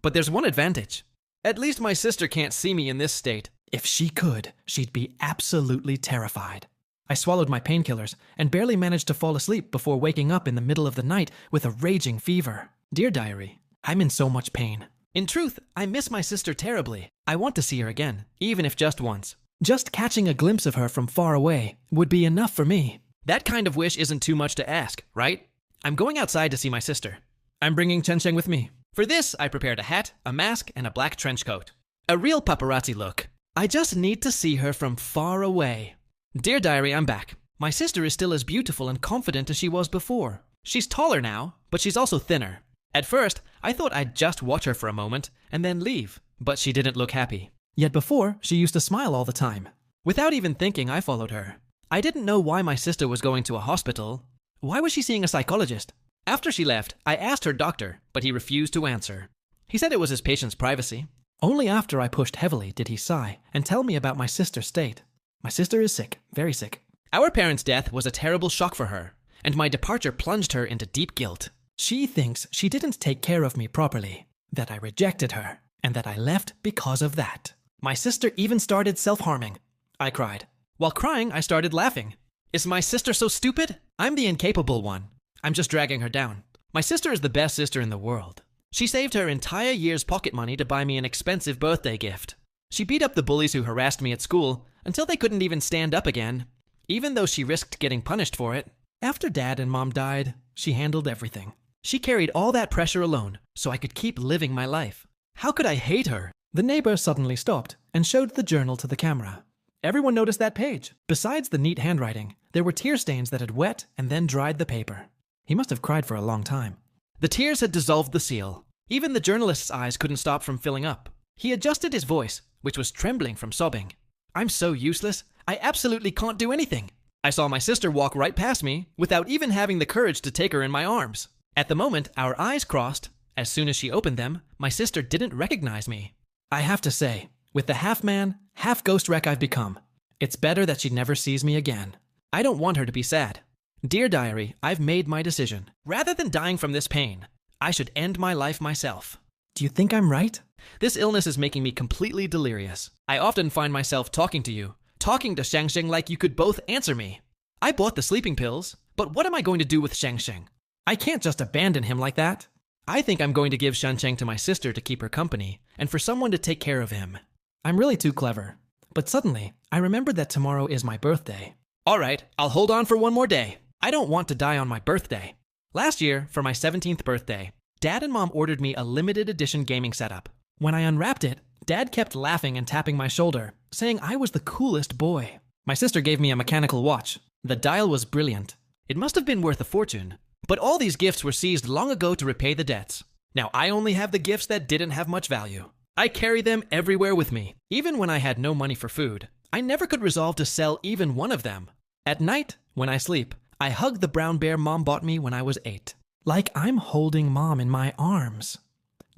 But there's one advantage. At least my sister can't see me in this state. If she could, she'd be absolutely terrified. I swallowed my painkillers and barely managed to fall asleep before waking up in the middle of the night with a raging fever. Dear Diary, I'm in so much pain. In truth, I miss my sister terribly. I want to see her again, even if just once. Just catching a glimpse of her from far away would be enough for me. That kind of wish isn't too much to ask, right? I'm going outside to see my sister. I'm bringing Changsheng with me. For this, I prepared a hat, a mask, and a black trench coat. A real paparazzi look. I just need to see her from far away. Dear Diary, I'm back. My sister is still as beautiful and confident as she was before. She's taller now, but she's also thinner. At first, I thought I'd just watch her for a moment and then leave, but she didn't look happy. Yet before, she used to smile all the time. Without even thinking, I followed her. I didn't know why my sister was going to a hospital. Why was she seeing a psychologist? After she left, I asked her doctor, but he refused to answer. He said it was his patient's privacy. Only after I pushed heavily did he sigh and tell me about my sister's state. My sister is sick, very sick. Our parents' death was a terrible shock for her, and my departure plunged her into deep guilt. She thinks she didn't take care of me properly, that I rejected her, and that I left because of that. My sister even started self-harming. I cried. While crying, I started laughing. Is my sister so stupid? I'm the incapable one. I'm just dragging her down. My sister is the best sister in the world. She saved her entire year's pocket money to buy me an expensive birthday gift. She beat up the bullies who harassed me at school until they couldn't even stand up again, even though she risked getting punished for it. After Dad and Mom died, she handled everything. She carried all that pressure alone, so I could keep living my life. How could I hate her? The neighbor suddenly stopped and showed the journal to the camera. Everyone noticed that page. Besides the neat handwriting, there were tear stains that had wet and then dried the paper. He must have cried for a long time. The tears had dissolved the seal. Even the journalist's eyes couldn't stop from filling up. He adjusted his voice, which was trembling from sobbing. I'm so useless. I absolutely can't do anything. I saw my sister walk right past me without even having the courage to take her in my arms. At the moment our eyes crossed, as soon as she opened them, my sister didn't recognize me. I have to say, with the half-man, half-ghost wreck I've become, it's better that she never sees me again. I don't want her to be sad. Dear diary, I've made my decision. Rather than dying from this pain, I should end my life myself. Do you think I'm right? This illness is making me completely delirious. I often find myself talking to you, talking to Shangsheng like you could both answer me. I bought the sleeping pills, but what am I going to do with Shangsheng? I can't just abandon him like that. I think I'm going to give Shangsheng to my sister to keep her company, and for someone to take care of him. I'm really too clever. But suddenly, I remembered that tomorrow is my birthday. All right, I'll hold on for one more day. I don't want to die on my birthday. Last year, for my 17th birthday, Dad and Mom ordered me a limited edition gaming setup. When I unwrapped it, Dad kept laughing and tapping my shoulder, saying I was the coolest boy. My sister gave me a mechanical watch. The dial was brilliant. It must have been worth a fortune. But all these gifts were seized long ago to repay the debts. Now I only have the gifts that didn't have much value. I carry them everywhere with me. Even when I had no money for food, I never could resolve to sell even one of them. At night, when I sleep, I hug the brown bear Mom bought me when I was 8. Like I'm holding Mom in my arms.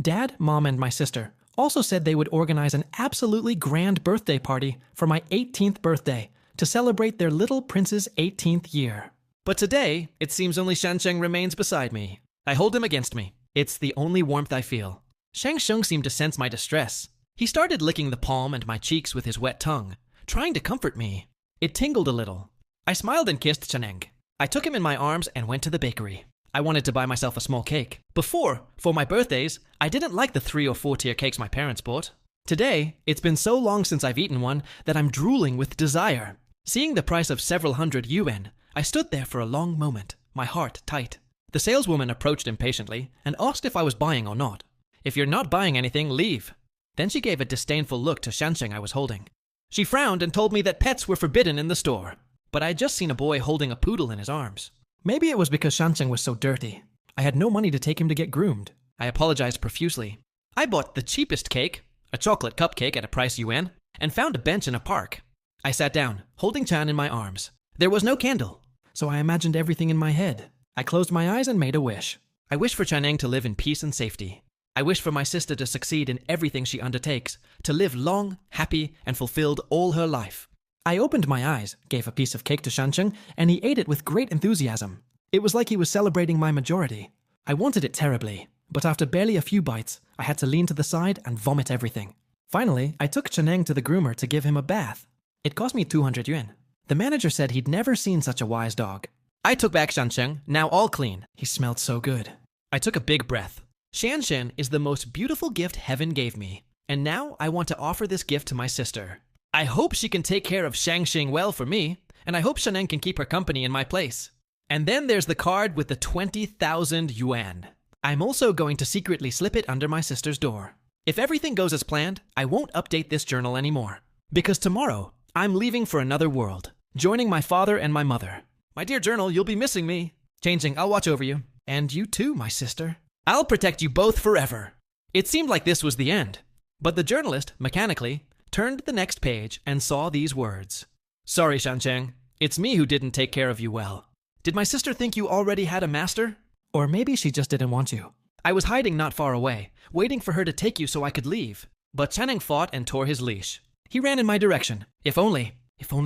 Dad, Mom, and my sister also said they would organize an absolutely grand birthday party for my 18th birthday to celebrate their little prince's 18th year. But today, it seems only Shangsheng remains beside me. I hold him against me. It's the only warmth I feel. Shangsheng seemed to sense my distress. He started licking the palm and my cheeks with his wet tongue, trying to comfort me. It tingled a little. I smiled and kissed Chaneng. I took him in my arms and went to the bakery. I wanted to buy myself a small cake. Before, for my birthdays, I didn't like the 3 or 4 tier cakes my parents bought. Today, it's been so long since I've eaten one that I'm drooling with desire. Seeing the price of several hundred yuan, I stood there for a long moment, my heart tight. The saleswoman approached impatiently and asked if I was buying or not. If you're not buying anything, leave. Then she gave a disdainful look to Shangsheng I was holding. She frowned and told me that pets were forbidden in the store. But I had just seen a boy holding a poodle in his arms. Maybe it was because Shangsheng was so dirty. I had no money to take him to get groomed. I apologized profusely. I bought the cheapest cake, a chocolate cupcake at a price yuan, and found a bench in a park. I sat down, holding Chan in my arms. There was no candle. So I imagined everything in my head. I closed my eyes and made a wish. I wish for Chaneng to live in peace and safety. I wish for my sister to succeed in everything she undertakes, to live long, happy, and fulfilled all her life. I opened my eyes, gave a piece of cake to Shangsheng, and he ate it with great enthusiasm. It was like he was celebrating my majority. I wanted it terribly, but after barely a few bites, I had to lean to the side and vomit everything. Finally, I took Chaneng to the groomer to give him a bath. It cost me 200 yuan. The manager said he'd never seen such a wise dog. I took back Shangsheng, now all clean. He smelled so good. I took a big breath. Shanshen is the most beautiful gift heaven gave me, and now I want to offer this gift to my sister. I hope she can take care of Shangsheng well for me, and I hope Chaneng can keep her company in my place. And then there's the card with the 20,000 yuan. I'm also going to secretly slip it under my sister's door. If everything goes as planned, I won't update this journal anymore. Because tomorrow, I'm leaving for another world, joining my father and my mother. My dear journal, you'll be missing me. Changing, I'll watch over you. And you too, my sister. I'll protect you both forever. It seemed like this was the end. But the journalist, mechanically, turned the next page and saw these words. Sorry, Shangsheng. It's me who didn't take care of you well. Did my sister think you already had a master? Or maybe she just didn't want you. I was hiding not far away, waiting for her to take you so I could leave. But Chaneng fought and tore his leash. He ran in my direction. If only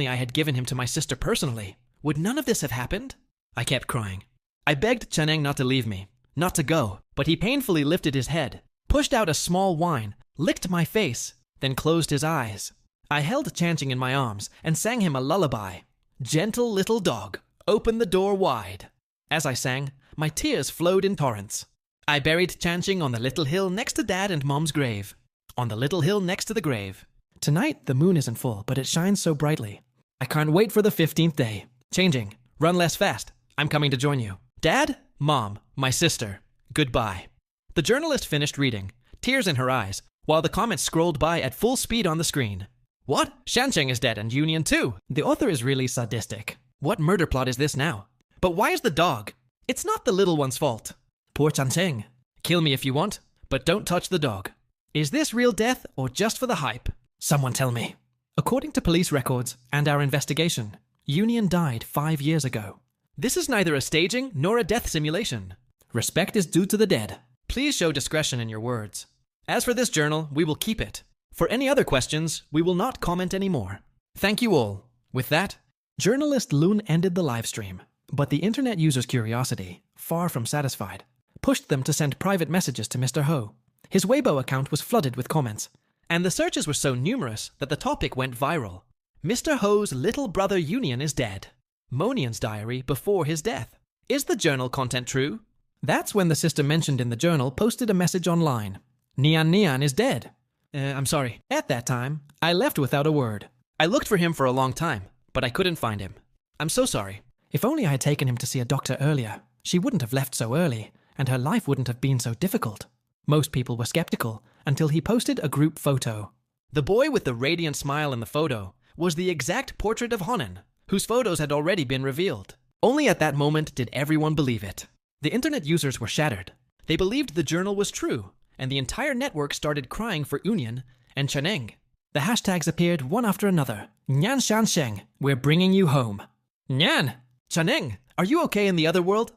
I had given him to my sister personally. Would none of this have happened? I kept crying. I begged Chaneng not to leave me, not to go, but he painfully lifted his head, pushed out a small whine, licked my face, then closed his eyes. I held Chanching in my arms and sang him a lullaby. Gentle little dog, open the door wide. As I sang, my tears flowed in torrents. I buried Chanching on the little hill next to Dad and Mom's grave. On the little hill next to the grave. Tonight, the moon isn't full, but it shines so brightly. I can't wait for the 15th day. Changing, run less fast. I'm coming to join you. Dad, Mom, my sister. Goodbye. The journalist finished reading, tears in her eyes, while the comments scrolled by at full speed on the screen. What? Shansheng is dead and Union too. The author is really sadistic. What murder plot is this now? But why is the dog? It's not the little one's fault. Poor Shansheng. Kill me if you want, but don't touch the dog. Is this real death or just for the hype? Someone tell me. According to police records and our investigation, Union died 5 years ago. This is neither a staging nor a death simulation. Respect is due to the dead. Please show discretion in your words. As for this journal, we will keep it. For any other questions, we will not comment anymore. Thank you all. With that, journalist Loon ended the live stream, but the internet users' curiosity, far from satisfied, pushed them to send private messages to Mr. Ho. His Weibo account was flooded with comments, and the searches were so numerous that the topic went viral. Mr. Ho's little brother Union is dead. Monian's diary before his death. Is the journal content true? That's when the sister mentioned in the journal posted a message online. Nian is dead. I'm sorry. At that time, I left without a word. I looked for him for a long time, but I couldn't find him. I'm so sorry. If only I had taken him to see a doctor earlier, she wouldn't have left so early, and her life wouldn't have been so difficult. Most people were skeptical until he posted a group photo. The boy with the radiant smile in the photo was the exact portrait of Honan, whose photos had already been revealed. Only at that moment did everyone believe it. The internet users were shattered. They believed the journal was true, and the entire network started crying for Union and Chaneng. The hashtags appeared one after another. Nyan Shansheng, we're bringing you home. Nyan! Chaneng, are you okay in the other world?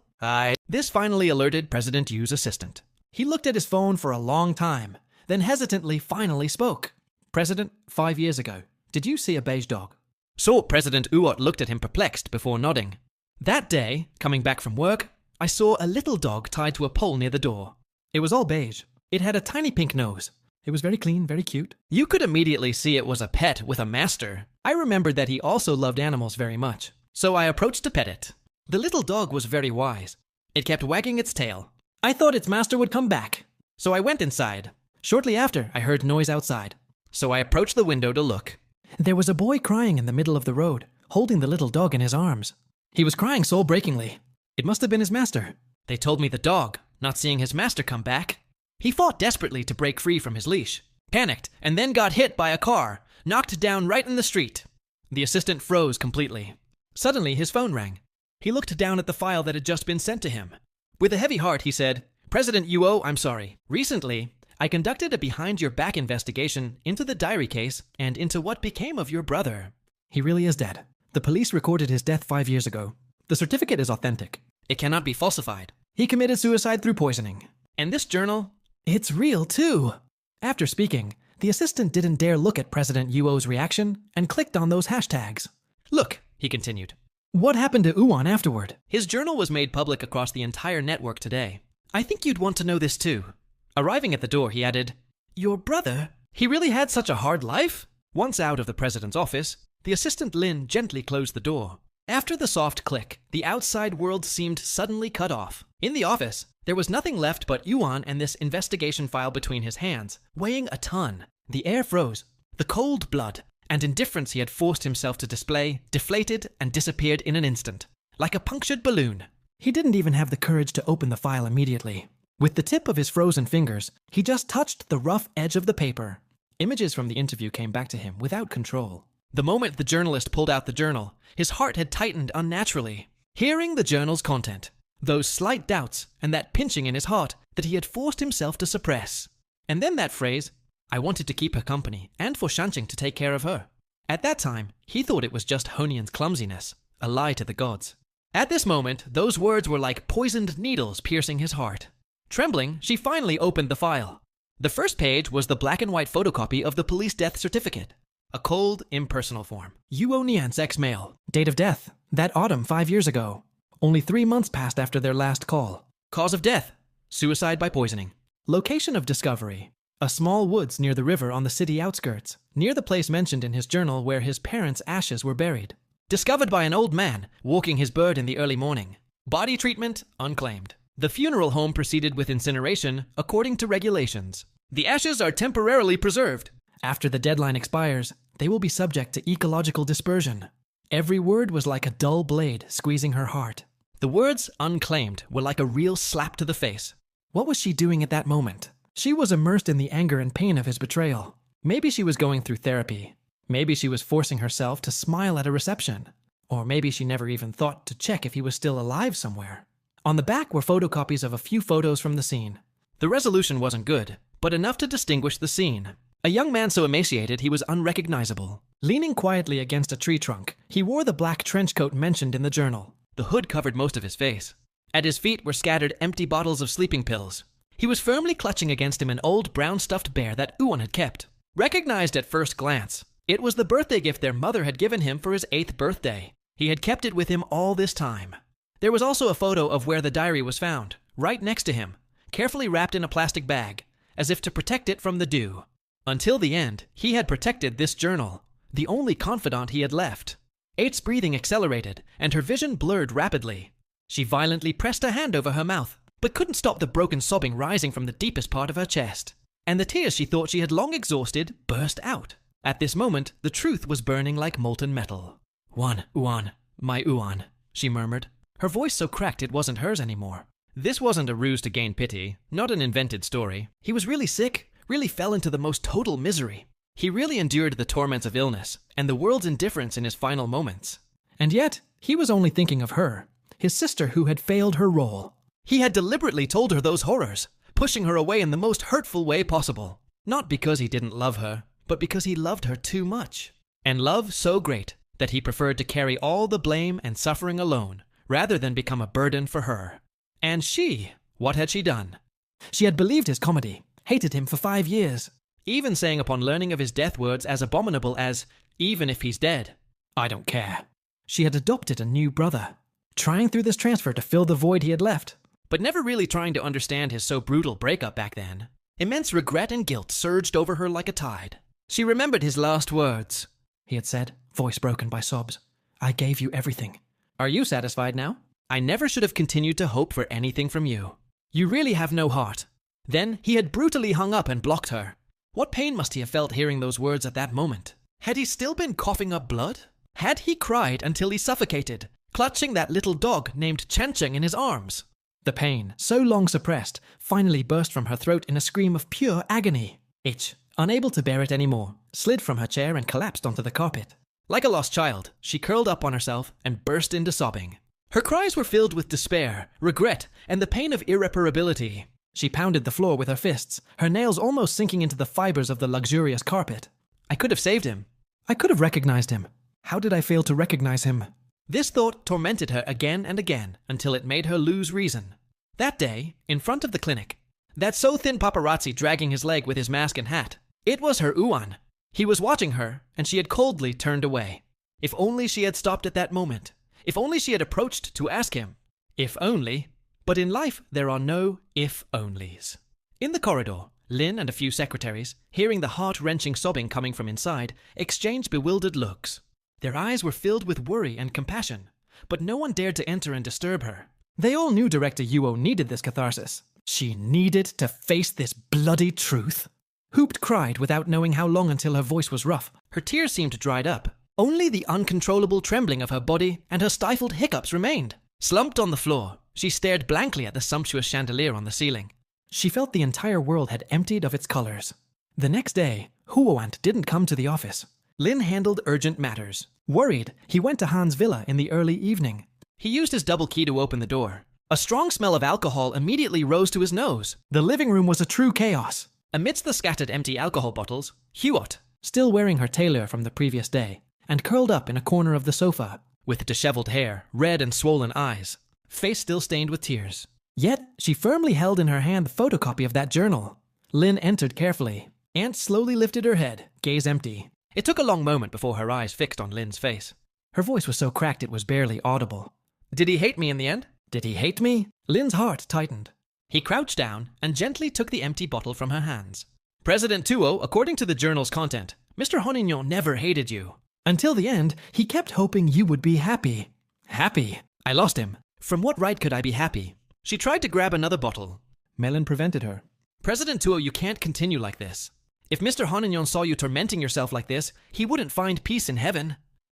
This finally alerted President Yu's assistant. He looked at his phone for a long time, then hesitantly finally spoke. President, 5 years ago, did you see a beige dog? So President Uot looked at him perplexed before nodding. That day, coming back from work, I saw a little dog tied to a pole near the door. It was all beige. It had a tiny pink nose. It was very clean, very cute. You could immediately see it was a pet with a master. I remembered that he also loved animals very much, so I approached to pet it. The little dog was very wise. It kept wagging its tail. I thought its master would come back, so I went inside. Shortly after, I heard noise outside, so I approached the window to look. There was a boy crying in the middle of the road, holding the little dog in his arms. He was crying soul-breakingly. It must have been his master. They told me the dog, not seeing his master come back. He fought desperately to break free from his leash, panicked, and then got hit by a car, knocked down right in the street. The assistant froze completely. Suddenly, his phone rang. He looked down at the file that had just been sent to him. With a heavy heart, he said, President Yuo, I'm sorry. Recently, I conducted a behind-your-back investigation into the diary case and into what became of your brother. He really is dead. The police recorded his death 5 years ago. The certificate is authentic. It cannot be falsified. He committed suicide through poisoning. And this journal? It's real, too. After speaking, the assistant didn't dare look at President Yuo's reaction and clicked on those hashtags. Look, he continued. What happened to Uwan afterward? His journal was made public across the entire network today. I think you'd want to know this too. Arriving at the door, he added, Your brother? He really had such a hard life? Once out of the president's office, the assistant Lin gently closed the door. After the soft click, the outside world seemed suddenly cut off. In the office, there was nothing left but Yuan and this investigation file between his hands, weighing a ton. The air froze. The cold blood and indifference he had forced himself to display deflated and disappeared in an instant, like a punctured balloon. He didn't even have the courage to open the file immediately. With the tip of his frozen fingers, he just touched the rough edge of the paper. Images from the interview came back to him without control. The moment the journalist pulled out the journal, his heart had tightened unnaturally. Hearing the journal's content, those slight doubts and that pinching in his heart that he had forced himself to suppress. And then that phrase, I wanted to keep her company and for Shanqing to take care of her. At that time, he thought it was just Honian's clumsiness, a lie to the gods. At this moment, those words were like poisoned needles piercing his heart. Trembling, she finally opened the file. The first page was the black and white photocopy of the police death certificate. A cold, impersonal form. Yuo Nian's ex-male. Date of death. That autumn 5 years ago. Only 3 months passed after their last call. Cause of death. Suicide by poisoning. Location of discovery. A small woods near the river on the city outskirts, near the place mentioned in his journal where his parents' ashes were buried. Discovered by an old man walking his bird in the early morning. Body treatment unclaimed. The funeral home proceeded with incineration according to regulations. The ashes are temporarily preserved. After the deadline expires, they will be subject to ecological dispersion. Every word was like a dull blade squeezing her heart. The words unclaimed were like a real slap to the face. What was she doing at that moment? She was immersed in the anger and pain of his betrayal. Maybe she was going through therapy. Maybe she was forcing herself to smile at a reception. Or maybe she never even thought to check if he was still alive somewhere. On the back were photocopies of a few photos from the scene. The resolution wasn't good, but enough to distinguish the scene. A young man so emaciated he was unrecognizable. Leaning quietly against a tree trunk, he wore the black trench coat mentioned in the journal. The hood covered most of his face. At his feet were scattered empty bottles of sleeping pills. He was firmly clutching against him an old brown stuffed bear that Uwan had kept. Recognized at first glance, it was the birthday gift their mother had given him for his 8th birthday. He had kept it with him all this time. There was also a photo of where the diary was found, right next to him, carefully wrapped in a plastic bag, as if to protect it from the dew. Until the end, he had protected this journal, the only confidant he had left. 8's breathing accelerated, and her vision blurred rapidly. She violently pressed a hand over her mouth, but couldn't stop the broken sobbing rising from the deepest part of her chest. And the tears she thought she had long exhausted burst out. At this moment, the truth was burning like molten metal. Uwan, my Uwan, she murmured, her voice so cracked it wasn't hers anymore. This wasn't a ruse to gain pity, not an invented story. He was really sick, really fell into the most total misery. He really endured the torments of illness and the world's indifference in his final moments. And yet, he was only thinking of her, his sister who had failed her role. He had deliberately told her those horrors, pushing her away in the most hurtful way possible. Not because he didn't love her, but because he loved her too much. And love so great that he preferred to carry all the blame and suffering alone, rather than become a burden for her. And she, what had she done? She had believed his comedy, hated him for 5 years. Even saying upon learning of his death words as abominable as, even if he's dead, I don't care. She had adopted a new brother, trying through this transfer to fill the void he had left. But never really trying to understand his so brutal breakup back then. Immense regret and guilt surged over her like a tide. She remembered his last words. He had said, voice broken by sobs, I gave you everything. Are you satisfied now? I never should have continued to hope for anything from you. You really have no heart. Then he had brutally hung up and blocked her. What pain must he have felt hearing those words at that moment? Had he still been coughing up blood? Had he cried until he suffocated, clutching that little dog named Chancheng in his arms? The pain, so long suppressed, finally burst from her throat in a scream of pure agony. Ich, unable to bear it anymore, slid from her chair and collapsed onto the carpet. Like a lost child, she curled up on herself and burst into sobbing. Her cries were filled with despair, regret, and the pain of irreparability. She pounded the floor with her fists, her nails almost sinking into the fibers of the luxurious carpet. I could have saved him. I could have recognized him. How did I fail to recognize him? This thought tormented her again and again until it made her lose reason. That day, in front of the clinic, that so thin paparazzi dragging his leg with his mask and hat, it was her Uwan. He was watching her, and she had coldly turned away. If only she had stopped at that moment. If only she had approached to ask him. If only. But in life, there are no if-onlys. In the corridor, Lin and a few secretaries, hearing the heart-wrenching sobbing coming from inside, exchanged bewildered looks. Their eyes were filled with worry and compassion, but no one dared to enter and disturb her. They all knew Director Yuo needed this catharsis. She needed to face this bloody truth. Hooped cried without knowing how long until her voice was rough. Her tears seemed dried up. Only the uncontrollable trembling of her body and her stifled hiccups remained. Slumped on the floor, she stared blankly at the sumptuous chandelier on the ceiling. She felt the entire world had emptied of its colors. The next day, Huoant didn't come to the office. Lin handled urgent matters. Worried, he went to Han's villa in the early evening. He used his double key to open the door. A strong smell of alcohol immediately rose to his nose. The living room was a true chaos. Amidst the scattered empty alcohol bottles, Huot, still wearing her tailor from the previous day, and curled up in a corner of the sofa, with disheveled hair, red and swollen eyes, face still stained with tears. Yet, she firmly held in her hand the photocopy of that journal. Lin entered carefully. Aunt slowly lifted her head, gaze empty. It took a long moment before her eyes fixed on Lin's face. Her voice was so cracked it was barely audible. Did he hate me in the end? Did he hate me? Lin's heart tightened. He crouched down and gently took the empty bottle from her hands. President Tuo, according to the journal's content, Mr. Honignon never hated you. Until the end, he kept hoping you would be happy. Happy? I lost him. From what right could I be happy? She tried to grab another bottle. Melon prevented her. President Tuo, you can't continue like this. If Mr. Honignon saw you tormenting yourself like this, he wouldn't find peace in heaven.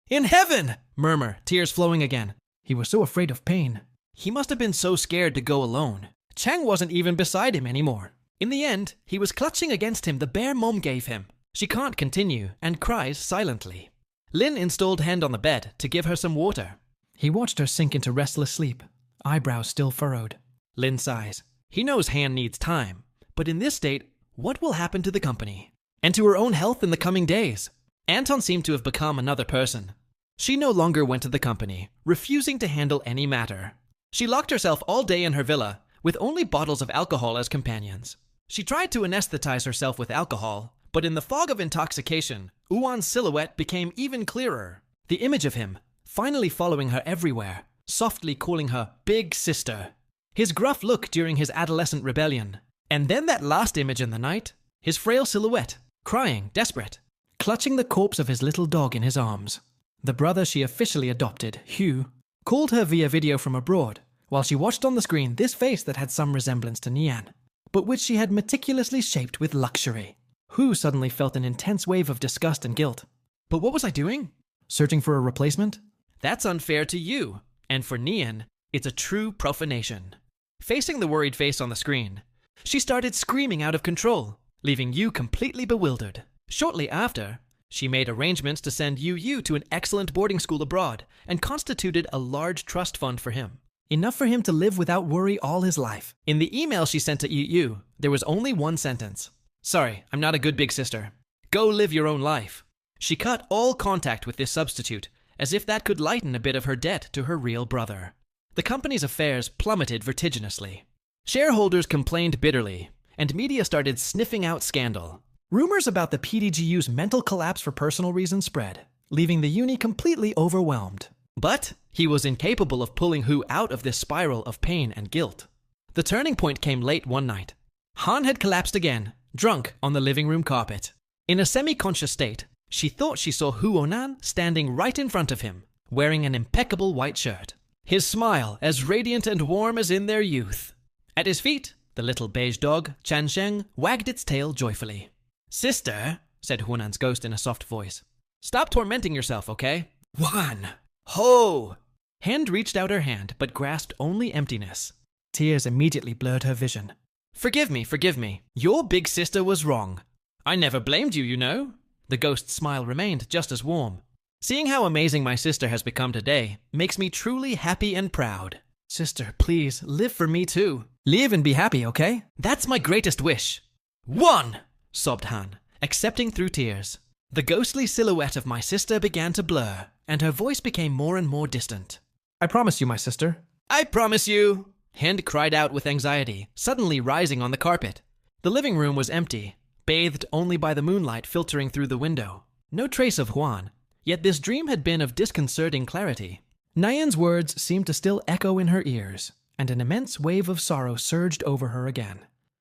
In heaven! Murmur, tears flowing again. He was so afraid of pain. He must have been so scared to go alone. Chang wasn't even beside him anymore. In the end, he was clutching against him the bare Mom gave him. She can't continue and cries silently. Lin installed hand on the bed to give her some water. He watched her sink into restless sleep, eyebrows still furrowed. Lin sighs. He knows Han needs time, but in this state, what will happen to the company? And to her own health in the coming days? Anton seemed to have become another person. She no longer went to the company, refusing to handle any matter. She locked herself all day in her villa, with only bottles of alcohol as companions. She tried to anesthetize herself with alcohol, but in the fog of intoxication, Uwan's silhouette became even clearer. The image of him, finally following her everywhere, softly calling her Big Sister. His gruff look during his adolescent rebellion. And then that last image in the night, his frail silhouette, crying, desperate, clutching the corpse of his little dog in his arms. The brother she officially adopted, Hugh, called her via video from abroad, while she watched on the screen this face that had some resemblance to Nian, but which she had meticulously shaped with luxury. Hu suddenly felt an intense wave of disgust and guilt. But what was I doing? Searching for a replacement? That's unfair to you, and for Nian, it's a true profanation. Facing the worried face on the screen, she started screaming out of control, leaving Yu completely bewildered. Shortly after, she made arrangements to send Yu to an excellent boarding school abroad and constituted a large trust fund for him. Enough for him to live without worry all his life. In the email she sent to Yu, there was only one sentence. Sorry, I'm not a good big sister. Go live your own life. She cut all contact with this substitute, as if that could lighten a bit of her debt to her real brother. The company's affairs plummeted vertiginously. Shareholders complained bitterly, and media started sniffing out scandal. Rumors about the PDGU's mental collapse for personal reasons spread, leaving the uni completely overwhelmed. But he was incapable of pulling Hu out of this spiral of pain and guilt. The turning point came late one night. Han had collapsed again, drunk on the living room carpet. In a semi-conscious state, she thought she saw Hu Onan standing right in front of him, wearing an impeccable white shirt. His smile as radiant and warm as in their youth. At his feet, the little beige dog, Chan Sheng, wagged its tail joyfully. Sister, said Hunan's ghost in a soft voice, stop tormenting yourself, okay? One. Ho! Hand reached out her hand, but grasped only emptiness. Tears immediately blurred her vision. Forgive me. Your big sister was wrong. I never blamed you, you know. The ghost's smile remained just as warm. Seeing how amazing my sister has become today makes me truly happy and proud. Sister, please, live for me too. Live and be happy, okay? That's my greatest wish. One! Sobbed Han, accepting through tears. The ghostly silhouette of my sister began to blur, and her voice became more and more distant. I promise you, my sister. I promise you! Hand cried out with anxiety, suddenly rising on the carpet. The living room was empty, bathed only by the moonlight filtering through the window. No trace of Huan, yet this dream had been of disconcerting clarity. Nian's words seemed to still echo in her ears, and an immense wave of sorrow surged over her again.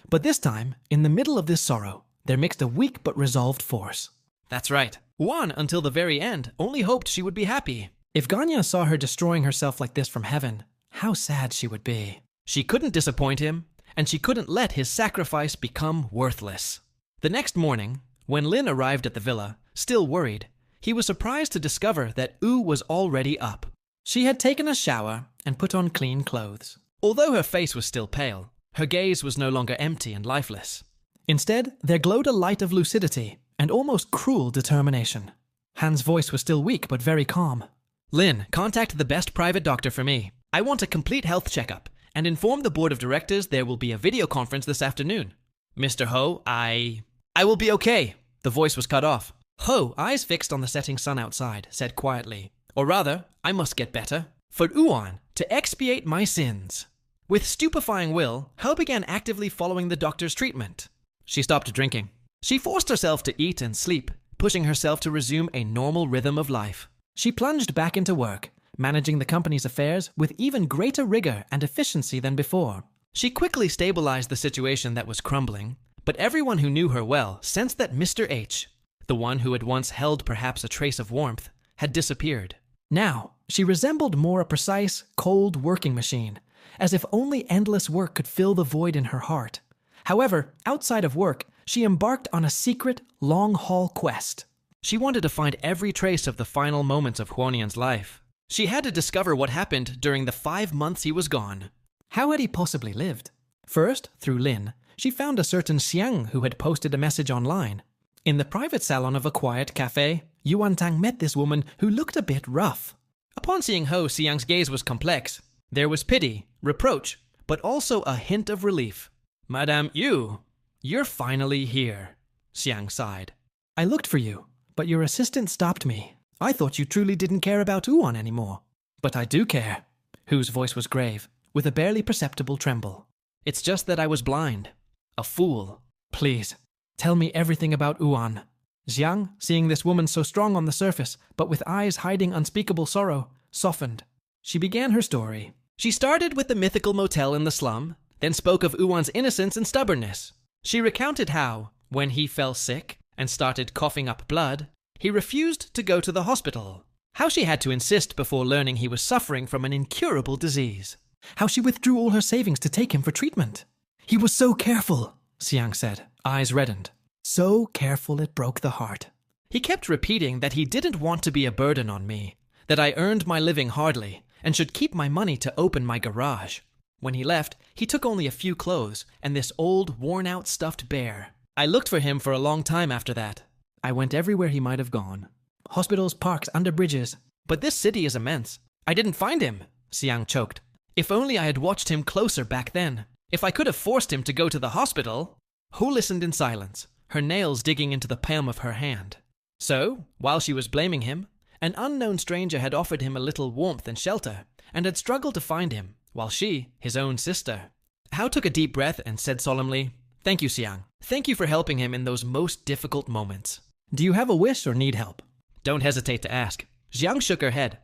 But this time, in the middle of this sorrow, there mixed a weak but resolved force. That's right. Huan, until the very end, only hoped she would be happy. If Ganya saw her destroying herself like this from heaven, how sad she would be. She couldn't disappoint him, and she couldn't let his sacrifice become worthless. The next morning, when Lin arrived at the villa, still worried, he was surprised to discover that Yu was already up. She had taken a shower and put on clean clothes. Although her face was still pale, her gaze was no longer empty and lifeless. Instead, there glowed a light of lucidity and almost cruel determination. Han's voice was still weak but very calm. Lin, contact the best private doctor for me. I want a complete health checkup, and inform the board of directors there will be a video conference this afternoon. Mr. Ho, I will be okay. The voice was cut off. Ho, eyes fixed on the setting sun outside, said quietly, or rather, I must get better. For Uan, to expiate my sins. With stupefying will, Ho began actively following the doctor's treatment. She stopped drinking. She forced herself to eat and sleep, pushing herself to resume a normal rhythm of life. She plunged back into work, managing the company's affairs with even greater rigor and efficiency than before. She quickly stabilized the situation that was crumbling, but everyone who knew her well sensed that Mr. H, the one who had once held perhaps a trace of warmth, had disappeared. Now, she resembled more a precise, cold working machine, as if only endless work could fill the void in her heart. However, outside of work, she embarked on a secret, long-haul quest. She wanted to find every trace of the final moments of Huonian's life. She had to discover what happened during the 5 months he was gone. How had he possibly lived? First, through Lin, she found a certain Xiang who had posted a message online. In the private salon of a quiet cafe, Yuan Tang met this woman who looked a bit rough. Upon seeing Ho, Xiang's gaze was complex. There was pity, reproach, but also a hint of relief. "Madame Yu, you're finally here," Xiang sighed. "I looked for you, but your assistant stopped me. I thought you truly didn't care about Yuan anymore." "But I do care." Hu's voice was grave, with a barely perceptible tremble. "It's just that I was blind. A fool." "Please, tell me everything about Yuan." Xiang, seeing this woman so strong on the surface, but with eyes hiding unspeakable sorrow, softened. She began her story. She started with the mythical motel in the slum, then spoke of Yuan's innocence and stubbornness. She recounted how, when he fell sick and started coughing up blood, he refused to go to the hospital. How she had to insist before learning he was suffering from an incurable disease. How she withdrew all her savings to take him for treatment. "He was so careful," Xiang said, eyes reddened. "So careful it broke the heart." He kept repeating that he didn't want to be a burden on me, that I earned my living hardly, and should keep my money to open my garage. When he left, he took only a few clothes and this old, worn-out stuffed bear. I looked for him for a long time after that. I went everywhere he might have gone. Hospitals, parks, under bridges. But this city is immense. I didn't find him, Xiang choked. If only I had watched him closer back then. If I could have forced him to go to the hospital. Ho listened in silence, her nails digging into the palm of her hand. So, while she was blaming him, an unknown stranger had offered him a little warmth and shelter, and had struggled to find him, while she, his own sister. Hao took a deep breath and said solemnly, "Thank you, Xiang. Thank you for helping him in those most difficult moments." "Do you have a wish or need help?" "Don't hesitate to ask." Xiang shook her head.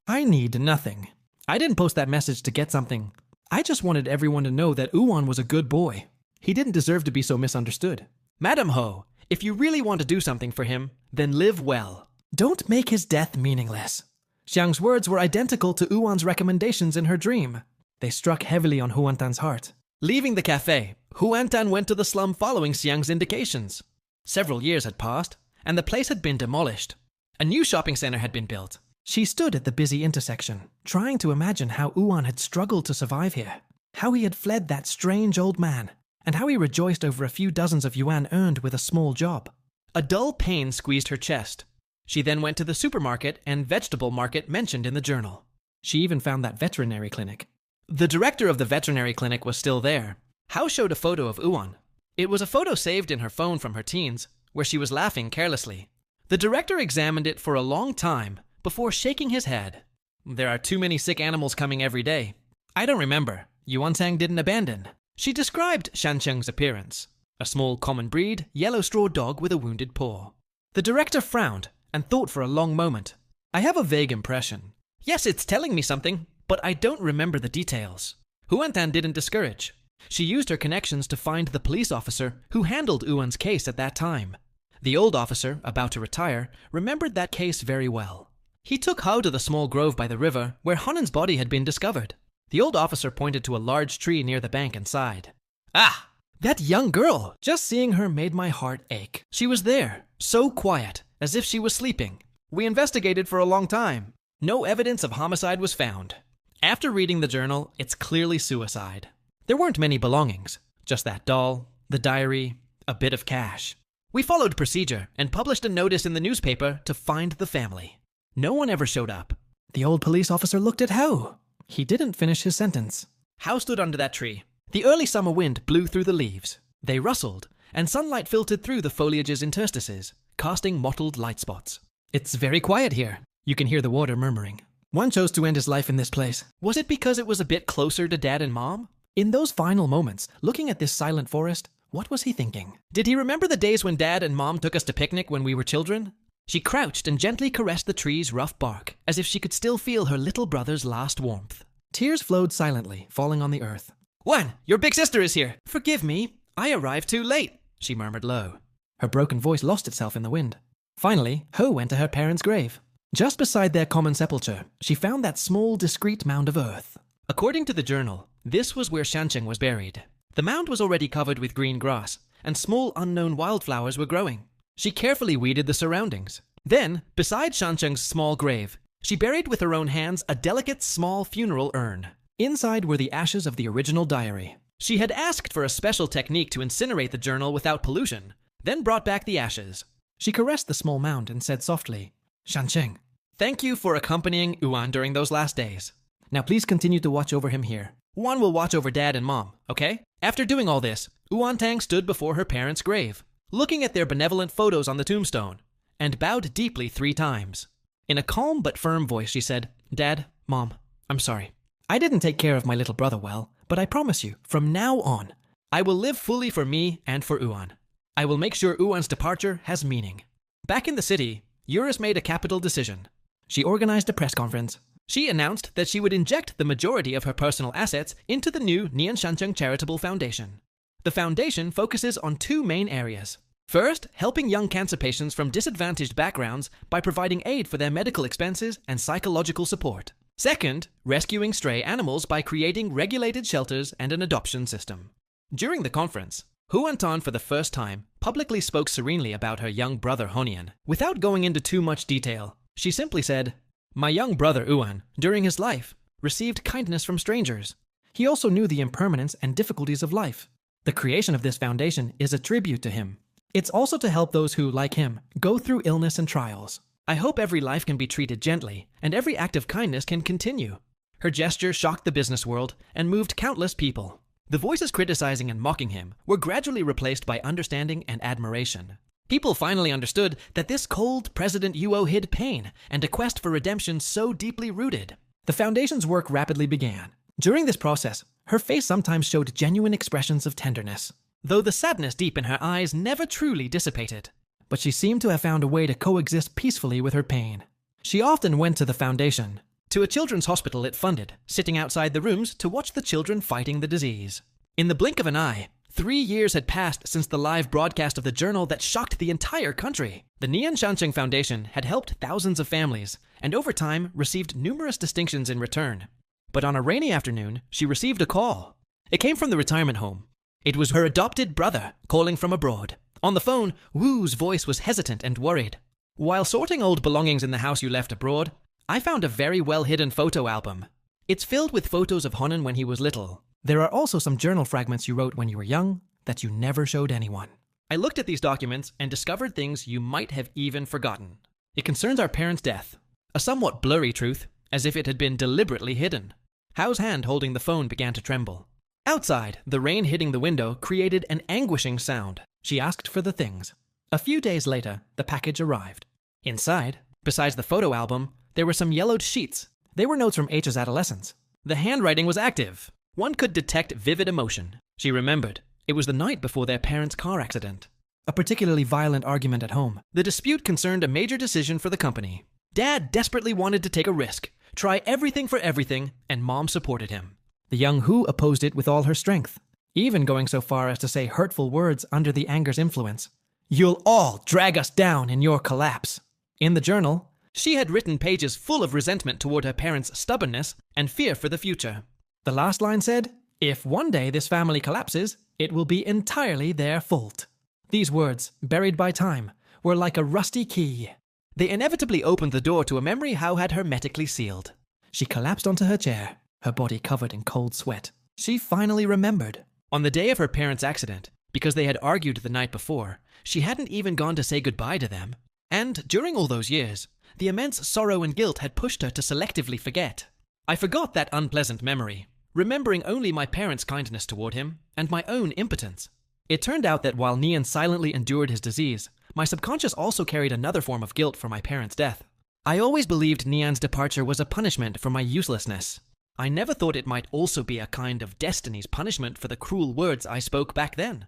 "I need nothing. I didn't post that message to get something. I just wanted everyone to know that Yuan was a good boy. He didn't deserve to be so misunderstood." "Madam Ho, if you really want to do something for him, then live well." "Don't make his death meaningless." Xiang's words were identical to Yuan's recommendations in her dream. They struck heavily on Huantan's heart. Leaving the cafe, Huantan went to the slum following Xiang's indications. Several years had passed, and the place had been demolished. A new shopping center had been built. She stood at the busy intersection, trying to imagine how Yuan had struggled to survive here, how he had fled that strange old man, and how he rejoiced over a few dozens of yuan earned with a small job. A dull pain squeezed her chest. She then went to the supermarket and vegetable market mentioned in the journal. She even found that veterinary clinic. The director of the veterinary clinic was still there. Hao showed a photo of Yuan. It was a photo saved in her phone from her teens, where she was laughing carelessly. The director examined it for a long time before shaking his head. "There are too many sick animals coming every day. I don't remember. Yuan-sang didn't abandon." She described Shancheng's appearance. A small common breed, yellow straw dog with a wounded paw. The director frowned and thought for a long moment. "I have a vague impression. Yes, it's telling me something, but I don't remember the details." Huantan didn't discourage. She used her connections to find the police officer who handled Yuan's case at that time. The old officer, about to retire, remembered that case very well. He took Hao to the small grove by the river where Hanen's body had been discovered. The old officer pointed to a large tree near the bank and sighed. "Ah, that young girl! Just seeing her made my heart ache. She was there, so quiet, as if she was sleeping. We investigated for a long time. No evidence of homicide was found. After reading the journal, it's clearly suicide. There weren't many belongings, just that doll, the diary, a bit of cash. We followed procedure and published a notice in the newspaper to find the family. No one ever showed up." The old police officer looked at Hao. He didn't finish his sentence. Hao stood under that tree. The early summer wind blew through the leaves. They rustled, and sunlight filtered through the foliage's interstices, casting mottled light spots. "It's very quiet here." You can hear the water murmuring. "One chose to end his life in this place." Was it because it was a bit closer to Dad and Mom? In those final moments, looking at this silent forest, what was he thinking? Did he remember the days when Dad and Mom took us to picnic when we were children? She crouched and gently caressed the tree's rough bark, as if she could still feel her little brother's last warmth. Tears flowed silently, falling on the earth. "Wan, your big sister is here. Forgive me, I arrived too late," she murmured low. Her broken voice lost itself in the wind. Finally, Ho went to her parents' grave. Just beside their common sepulchre, she found that small, discreet mound of earth. According to the journal, this was where Shancheng was buried. The mound was already covered with green grass, and small unknown wildflowers were growing. She carefully weeded the surroundings. Then, beside Shancheng's small grave, she buried with her own hands a delicate small funeral urn. Inside were the ashes of the original diary, She had asked for a special technique to incinerate the journal without pollution, then brought back the ashes. She caressed the small mound and said softly, "Shancheng, Thank you for accompanying Yuan during those last days. now please continue to watch over him here." Yuan will watch over Dad and Mom, okay? After doing all this, Yuan Tang stood before her parents' grave, looking at their benevolent photos on the tombstone, and bowed deeply 3 times. In a calm but firm voice, she said, "Dad, Mom, I'm sorry. I didn't take care of my little brother well, but I promise you, from now on, I will live fully for me and for Yuan. I will make sure Yuan's departure has meaning." Back in the city, Eurus made a capital decision. she organized a press conference. She announced that she would inject the majority of her personal assets into the new Nianshancheng Charitable Foundation. The foundation focuses on 2 main areas. First, helping young cancer patients from disadvantaged backgrounds by providing aid for their medical expenses and psychological support. Second, rescuing stray animals by creating regulated shelters and an adoption system. During the conference, Huan Tan for the first time publicly spoke serenely about her young brother Honian. Without going into too much detail, she simply said, "My young brother Yuan, during his life, received kindness from strangers. He also knew the impermanence and difficulties of life. The creation of this foundation is a tribute to him. It's also to help those who, like him, go through illness and trials. I hope every life can be treated gently, and every act of kindness can continue." Her gesture shocked the business world and moved countless people. The voices criticizing and mocking him were gradually replaced by understanding and admiration. People finally understood that this cold President Yuo hid pain and a quest for redemption so deeply rooted. The foundation's work rapidly began. During this process, her face sometimes showed genuine expressions of tenderness, though the sadness deep in her eyes never truly dissipated. but she seemed to have found a way to coexist peacefully with her pain. She often went to the foundation, to a children's hospital it funded, sitting outside the rooms to watch the children fighting the disease. In the blink of an eye, 3 years had passed since the live broadcast of the journal that shocked the entire country. The Nianshancheng Foundation had helped thousands of families, and over time received numerous distinctions in return. But on a rainy afternoon, she received a call. It came from the retirement home. It was her adopted brother calling from abroad. On the phone, Wu's voice was hesitant and worried. "While sorting old belongings in the house you left abroad, I found a very well-hidden photo album. It's filled with photos of Honan when he was little. There are also some journal fragments you wrote when you were young that you never showed anyone." I looked at these documents and discovered things you might have even forgotten. It concerns our parents' death, a somewhat blurry truth, as if it had been deliberately hidden. Hao's hand holding the phone began to tremble. Outside, the rain hitting the window created an anguishing sound. She asked for the things. A few days later, the package arrived. Inside, besides the photo album, there were some yellowed sheets. They were notes from H's adolescence. The handwriting was active. One could detect vivid emotion. She remembered. It was the night before their parents' car accident. A particularly violent argument at home. The dispute concerned a major decision for the company. Dad desperately wanted to take a risk, try everything for everything, and Mom supported him. The young Hu opposed it with all her strength, even going so far as to say hurtful words under the anger's influence. "You'll all drag us down in your collapse." In the journal, she had written pages full of resentment toward her parents' stubbornness and fear for the future. The last line said, "If one day this family collapses, it will be entirely their fault." These words, buried by time, were like a rusty key. They inevitably opened the door to a memory Hao had hermetically sealed. She collapsed onto her chair, her body covered in cold sweat. She finally remembered. On the day of her parents' accident, because they had argued the night before, she hadn't even gone to say goodbye to them. And during all those years, the immense sorrow and guilt had pushed her to selectively forget. I forgot that unpleasant memory, remembering only my parents' kindness toward him and my own impotence. It turned out that while Nian silently endured his disease, my subconscious also carried another form of guilt for my parents' death. I always believed Nian's departure was a punishment for my uselessness. I never thought it might also be a kind of destiny's punishment for the cruel words I spoke back then.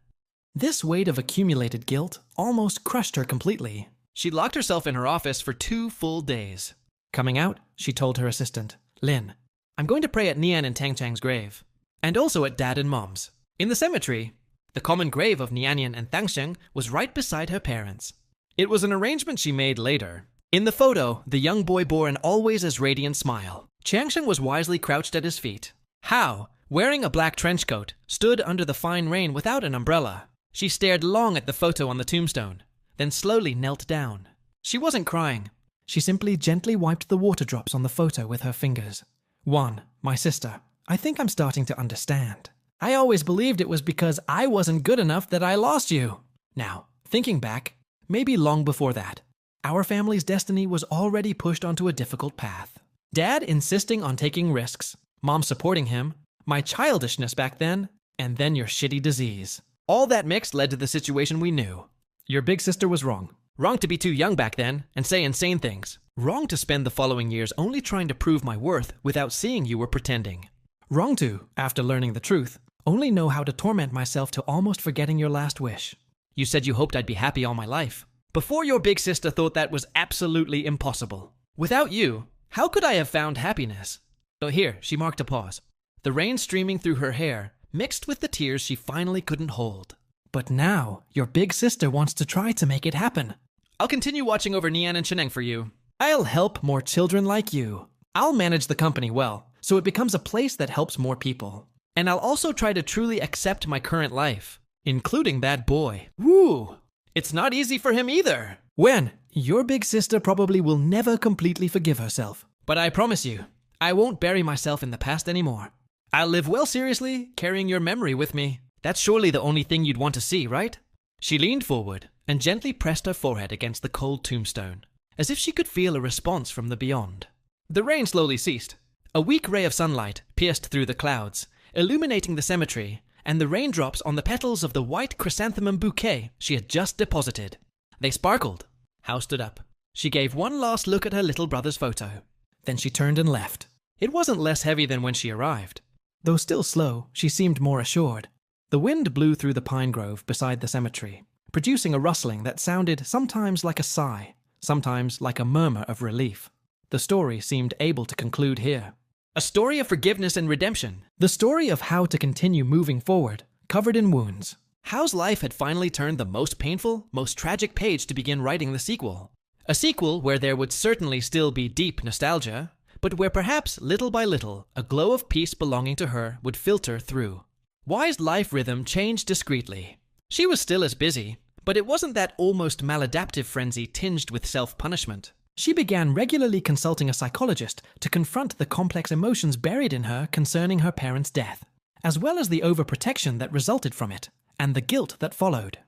This weight of accumulated guilt almost crushed her completely. She locked herself in her office for 2 full days. Coming out, she told her assistant, "Lin, I'm going to pray at Nian and Tang Chang's grave, and also at Dad and Mom's. In the cemetery, the common grave of Nianian and Tangsheng was right beside her parents. It was an arrangement she made later. In the photo, the young boy bore an always as radiant smile. Changsheng was wisely crouched at his feet. Hao, wearing a black trench coat, stood under the fine rain without an umbrella. She stared long at the photo on the tombstone, then slowly knelt down. She wasn't crying. She simply gently wiped the water drops on the photo with her fingers. "One, my sister, I think I'm starting to understand." I always believed it was because I wasn't good enough that I lost you. Now, thinking back, maybe long before that, our family's destiny was already pushed onto a difficult path. Dad insisting on taking risks, Mom supporting him, my childishness back then, and then your shitty disease. All that mixed led to the situation we knew. Your big sister was wrong. Wrong to be too young back then and say insane things. Wrong to spend the following years only trying to prove my worth without seeing you were pretending. Wrong to, after learning the truth, only know how to torment myself to almost forgetting your last wish. You said you hoped I'd be happy all my life. Before your big sister thought that was absolutely impossible. Without you, how could I have found happiness? So here, she marked a pause. The rain streaming through her hair mixed with the tears she finally couldn't hold. But now, your big sister wants to try to make it happen. I'll continue watching over Nian and Cheneng for you. I'll help more children like you. I'll manage the company well, so it becomes a place that helps more people. And I'll also try to truly accept my current life, including that boy. Woo! It's not easy for him either. When? Your big sister probably will never completely forgive herself. But I promise you, I won't bury myself in the past anymore. I'll live well seriously, carrying your memory with me. That's surely the only thing you'd want to see, right? She leaned forward and gently pressed her forehead against the cold tombstone, as if she could feel a response from the beyond. The rain slowly ceased. A weak ray of sunlight pierced through the clouds, illuminating the cemetery and the raindrops on the petals of the white chrysanthemum bouquet she had just deposited. They sparkled. Hao stood up. She gave one last look at her little brother's photo. Then she turned and left. It wasn't less heavy than when she arrived. Though still slow, she seemed more assured. The wind blew through the pine grove beside the cemetery, producing a rustling that sounded sometimes like a sigh, sometimes like a murmur of relief. The story seemed able to conclude here. A story of forgiveness and redemption. The story of how to continue moving forward, covered in wounds. Hao's life had finally turned the most painful, most tragic page to begin writing the sequel. A sequel where there would certainly still be deep nostalgia, but where perhaps little by little a glow of peace belonging to her would filter through. Y's life rhythm changed discreetly. She was still as busy, but it wasn't that almost maladaptive frenzy tinged with self-punishment. She began regularly consulting a psychologist to confront the complex emotions buried in her concerning her parents' death, as well as the overprotection that resulted from it, and the guilt that followed.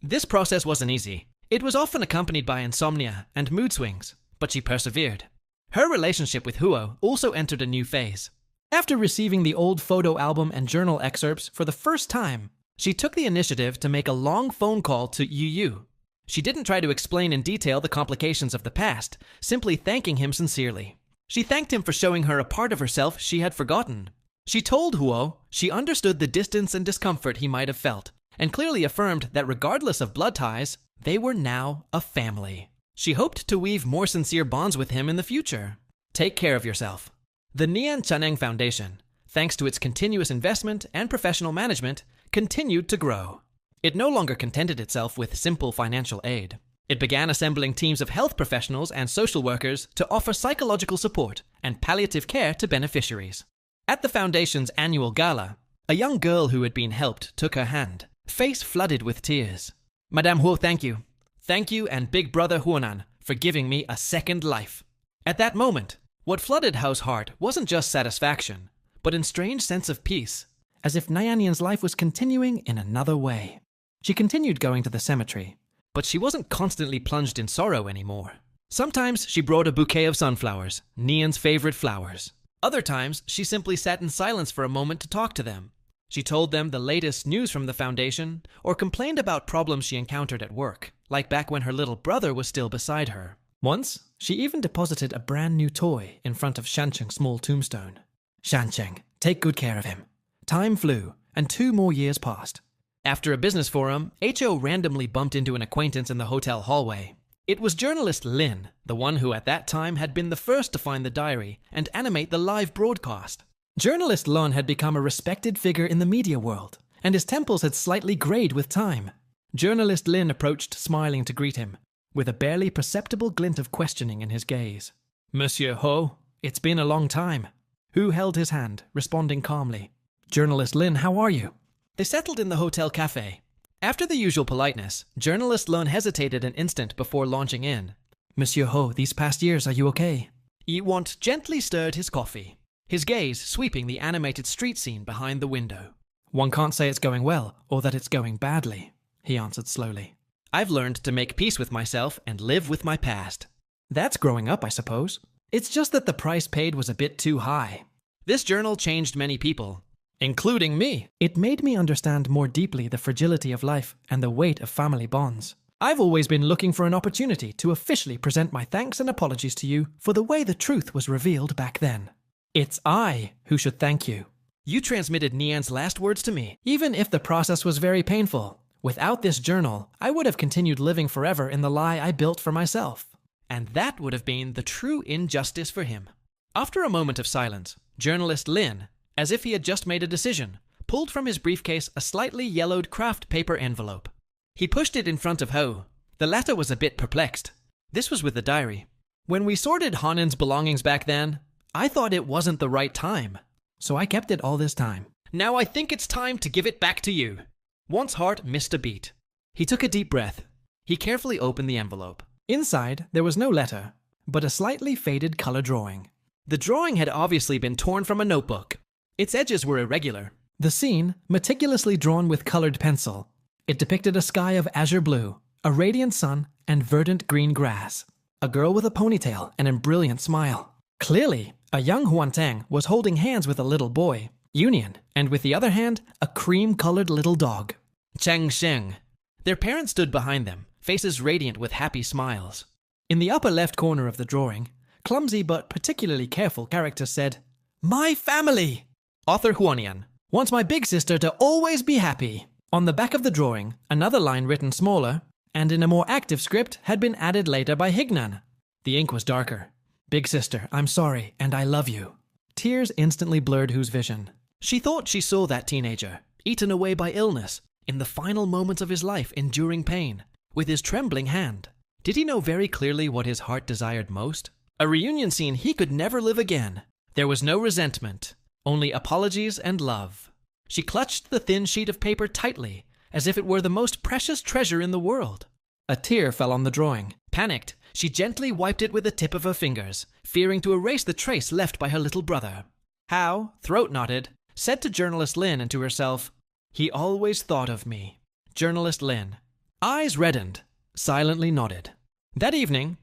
This process wasn't easy. It was often accompanied by insomnia and mood swings, but she persevered. Her relationship with Huo also entered a new phase. After receiving the old photo album and journal excerpts for the first time, she took the initiative to make a long phone call to Yu. She didn't try to explain in detail the complications of the past, simply thanking him sincerely. She thanked him for showing her a part of herself she had forgotten. She told Huo she understood the distance and discomfort he might have felt, and clearly affirmed that regardless of blood ties, they were now a family. She hoped to weave more sincere bonds with him in the future. Take care of yourself. The Nian Chaneng Foundation, thanks to its continuous investment and professional management, continued to grow. It no longer contented itself with simple financial aid. It began assembling teams of health professionals and social workers to offer psychological support and palliative care to beneficiaries. At the foundation's annual gala, a young girl who had been helped took her hand, face flooded with tears. Madame Huo, thank you. Thank you and Big Brother Huonan for giving me a second life. At that moment, what flooded Hao's heart wasn't just satisfaction, but a strange sense of peace, as if Nyanian's life was continuing in another way. She continued going to the cemetery, but she wasn't constantly plunged in sorrow anymore. Sometimes she brought a bouquet of sunflowers, Nian's favorite flowers. Other times, she simply sat in silence for a moment to talk to them. She told them the latest news from the foundation, or complained about problems she encountered at work, like back when her little brother was still beside her. Once, she even deposited a brand new toy in front of Shancheng's small tombstone. Shancheng, take good care of him. Time flew, and 2 more years passed. After a business forum, Ho randomly bumped into an acquaintance in the hotel hallway. It was journalist Lin, the one who at that time had been the first to find the diary and animate the live broadcast. Journalist Lun had become a respected figure in the media world, and his temples had slightly grayed with time. Journalist Lin approached smiling to greet him, with a barely perceptible glint of questioning in his gaze. Monsieur Ho, it's been a long time. Hu held his hand, responding calmly. Journalist Lin, how are you? They settled in the hotel cafe. After the usual politeness, journalist Lun hesitated an instant before launching in. Monsieur Ho, these past years, are you okay? Yiwant gently stirred his coffee, his gaze sweeping the animated street scene behind the window. One can't say it's going well or that it's going badly, he answered slowly. I've learned to make peace with myself and live with my past. That's growing up, I suppose. It's just that the price paid was a bit too high. This journal changed many people, including me. It made me understand more deeply the fragility of life and the weight of family bonds. I've always been looking for an opportunity to officially present my thanks and apologies to you for the way the truth was revealed back then. It's I who should thank you. You transmitted Nian's last words to me. Even if the process was very painful, without this journal, I would have continued living forever in the lie I built for myself. And that would have been the true injustice for him. After a moment of silence, journalist Lin, as if he had just made a decision, pulled from his briefcase a slightly yellowed craft paper envelope. He pushed it in front of Ho. The latter was a bit perplexed. This was with the diary. When we sorted Hanin's belongings back then, I thought it wasn't the right time. So I kept it all this time. Now I think it's time to give it back to you. Won's heart missed a beat. He took a deep breath. He carefully opened the envelope. Inside, there was no letter, but a slightly faded color drawing. The drawing had obviously been torn from a notebook. Its edges were irregular. The scene, meticulously drawn with colored pencil. It depicted a sky of azure blue, a radiant sun, and verdant green grass. A girl with a ponytail and a brilliant smile. Clearly, a young Huantang was holding hands with a little boy, Union, and with the other hand, a cream-colored little dog. Cheng Sheng. Their parents stood behind them, faces radiant with happy smiles. In the upper left corner of the drawing, clumsy but particularly careful characters said, "My family!" Author Huanian. "Wants my big sister to always be happy." On the back of the drawing, another line written smaller, and in a more active script, had been added later by Hignan. The ink was darker. "Big sister, I'm sorry, and I love you." Tears instantly blurred Hu's vision. She thought she saw that teenager, eaten away by illness, in the final moments of his life enduring pain, with his trembling hand. Did he know very clearly what his heart desired most? A reunion scene he could never live again. There was no resentment, only apologies and love. She clutched the thin sheet of paper tightly, as if it were the most precious treasure in the world. A tear fell on the drawing. Panicked, she gently wiped it with the tip of her fingers, fearing to erase the trace left by her little brother. Hao, throat-knotted, said to journalist Lin and to herself, "He always thought of me." Journalist Lin, eyes reddened, silently nodded. That evening,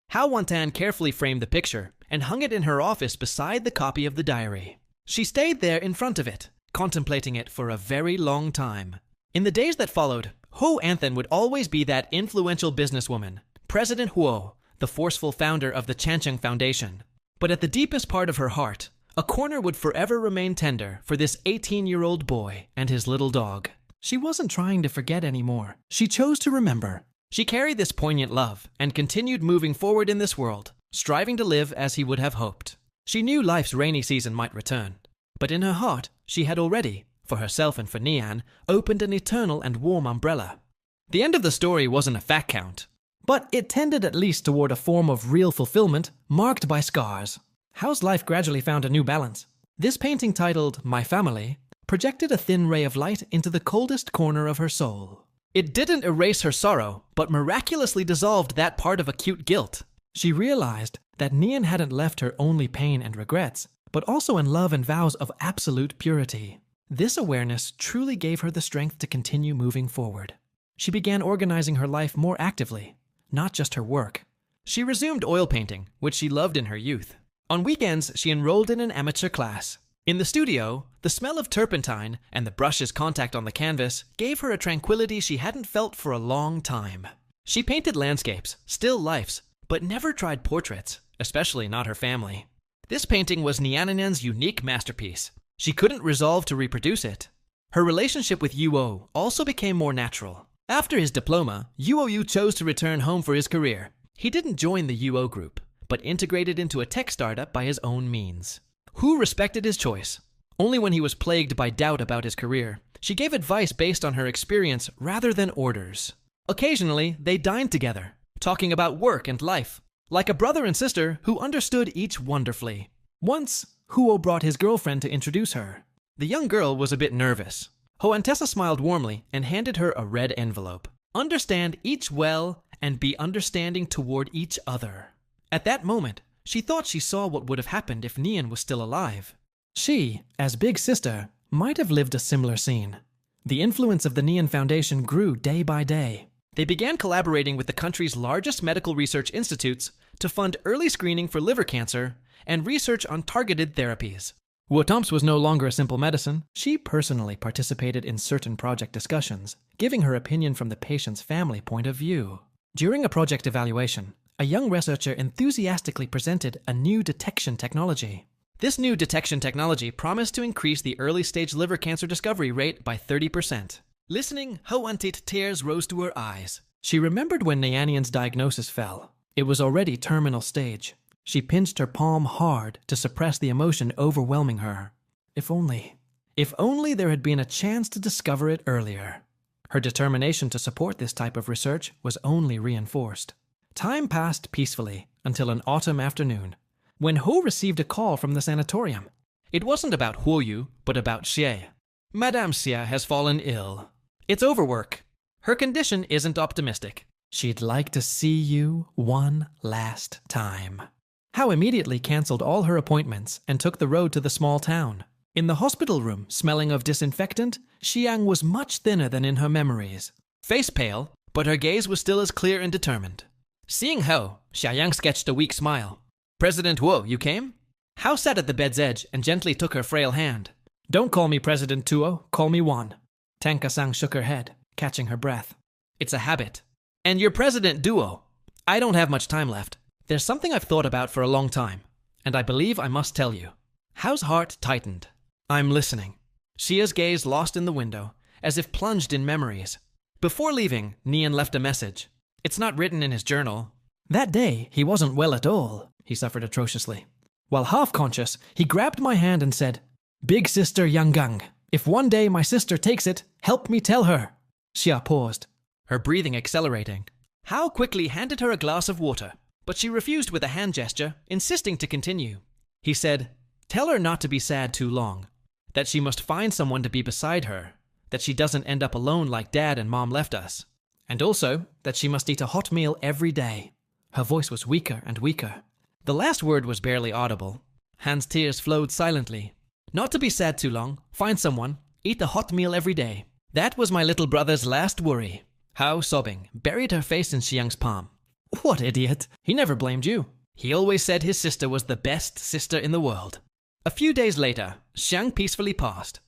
Hao Wantan carefully framed the picture and hung it in her office beside the copy of the diary. She stayed there in front of it, contemplating it for a very long time. In the days that followed, Ho Anthan would always be that influential businesswoman, President Huo, the forceful founder of the Chancheng Foundation. But at the deepest part of her heart, a corner would forever remain tender for this 18-year-old boy and his little dog. She wasn't trying to forget anymore. She chose to remember. She carried this poignant love and continued moving forward in this world, striving to live as he would have hoped. She knew life's rainy season might return, but in her heart, she had already, for herself and for Nian, opened an eternal and warm umbrella. The end of the story wasn't a fact count, but it tended at least toward a form of real fulfillment marked by scars. Hao's life gradually found a new balance. This painting, titled My Family, projected a thin ray of light into the coldest corner of her soul. It didn't erase her sorrow, but miraculously dissolved that part of acute guilt. She realized that Nian hadn't left her only pain and regrets, but also in love and vows of absolute purity. This awareness truly gave her the strength to continue moving forward. She began organizing her life more actively, not just her work. She resumed oil painting, which she loved in her youth. On weekends, she enrolled in an amateur class. In the studio, the smell of turpentine and the brush's contact on the canvas gave her a tranquility she hadn't felt for a long time. She painted landscapes, still lifes, but never tried portraits, especially not her family. This painting was Niananen's unique masterpiece. She couldn't resolve to reproduce it. Her relationship with Yuo also became more natural. After his diploma, Yuo chose to return home for his career. He didn't join the Yuo group, but integrated into a tech startup by his own means. Hu respected his choice. Only when he was plagued by doubt about his career, she gave advice based on her experience rather than orders. Occasionally, they dined together, talking about work and life, like a brother and sister who understood each wonderfully. Once, Huo brought his girlfriend to introduce her. The young girl was a bit nervous. Hoantessa smiled warmly and handed her a red envelope. Understand each well and be understanding toward each other. At that moment, she thought she saw what would have happened if Nian was still alive. She, as big sister, might have lived a similar scene. The influence of the Nian Foundation grew day by day. They began collaborating with the country's largest medical research institutes to fund early screening for liver cancer and research on targeted therapies. Wotomps was no longer a simple medicine. She personally participated in certain project discussions, giving her opinion from the patient's family point of view. During a project evaluation, a young researcher enthusiastically presented a new detection technology. This new detection technology promised to increase the early-stage liver cancer discovery rate by 30%. Listening, Hoantit tears rose to her eyes. She remembered when Nianian's diagnosis fell. It was already terminal stage. She pinched her palm hard to suppress the emotion overwhelming her. If only there had been a chance to discover it earlier. Her determination to support this type of research was only reinforced. Time passed peacefully until an autumn afternoon, when Ho received a call from the sanatorium. It wasn't about Huoyu, but about Xie. Madame Xie has fallen ill. It's overwork. Her condition isn't optimistic. She'd like to see you one last time. Hao immediately cancelled all her appointments and took the road to the small town. In the hospital room, smelling of disinfectant, Xiang was much thinner than in her memories. Face pale, but her gaze was still as clear and determined. Seeing Hao, Xiaoyang sketched a weak smile. President Wu, you came? Hao sat at the bed's edge and gently took her frail hand. Don't call me President Tuo, call me Wan. Tanka-sang shook her head, catching her breath. It's a habit. And you're President Duo. I don't have much time left. There's something I've thought about for a long time, and I believe I must tell you. Hao's heart tightened. I'm listening. Xia's gaze lost in the window, as if plunged in memories. Before leaving, Nian left a message. It's not written in his journal. That day, he wasn't well at all, he suffered atrociously. While half-conscious, he grabbed my hand and said, Big sister Yanggang, if one day my sister takes it, help me tell her. Xia paused, her breathing accelerating. Hao quickly handed her a glass of water, but she refused with a hand gesture, insisting to continue. He said, Tell her not to be sad too long, that she must find someone to be beside her, that she doesn't end up alone like Dad and Mom left us, and also that she must eat a hot meal every day. Her voice was weaker and weaker. The last word was barely audible. Han's tears flowed silently. Not to be sad too long, find someone, eat a hot meal every day. That was my little brother's last worry. Hao, sobbing, buried her face in Xiang's palm. What idiot! He never blamed you. He always said his sister was the best sister in the world. A few days later, Xiang peacefully passed.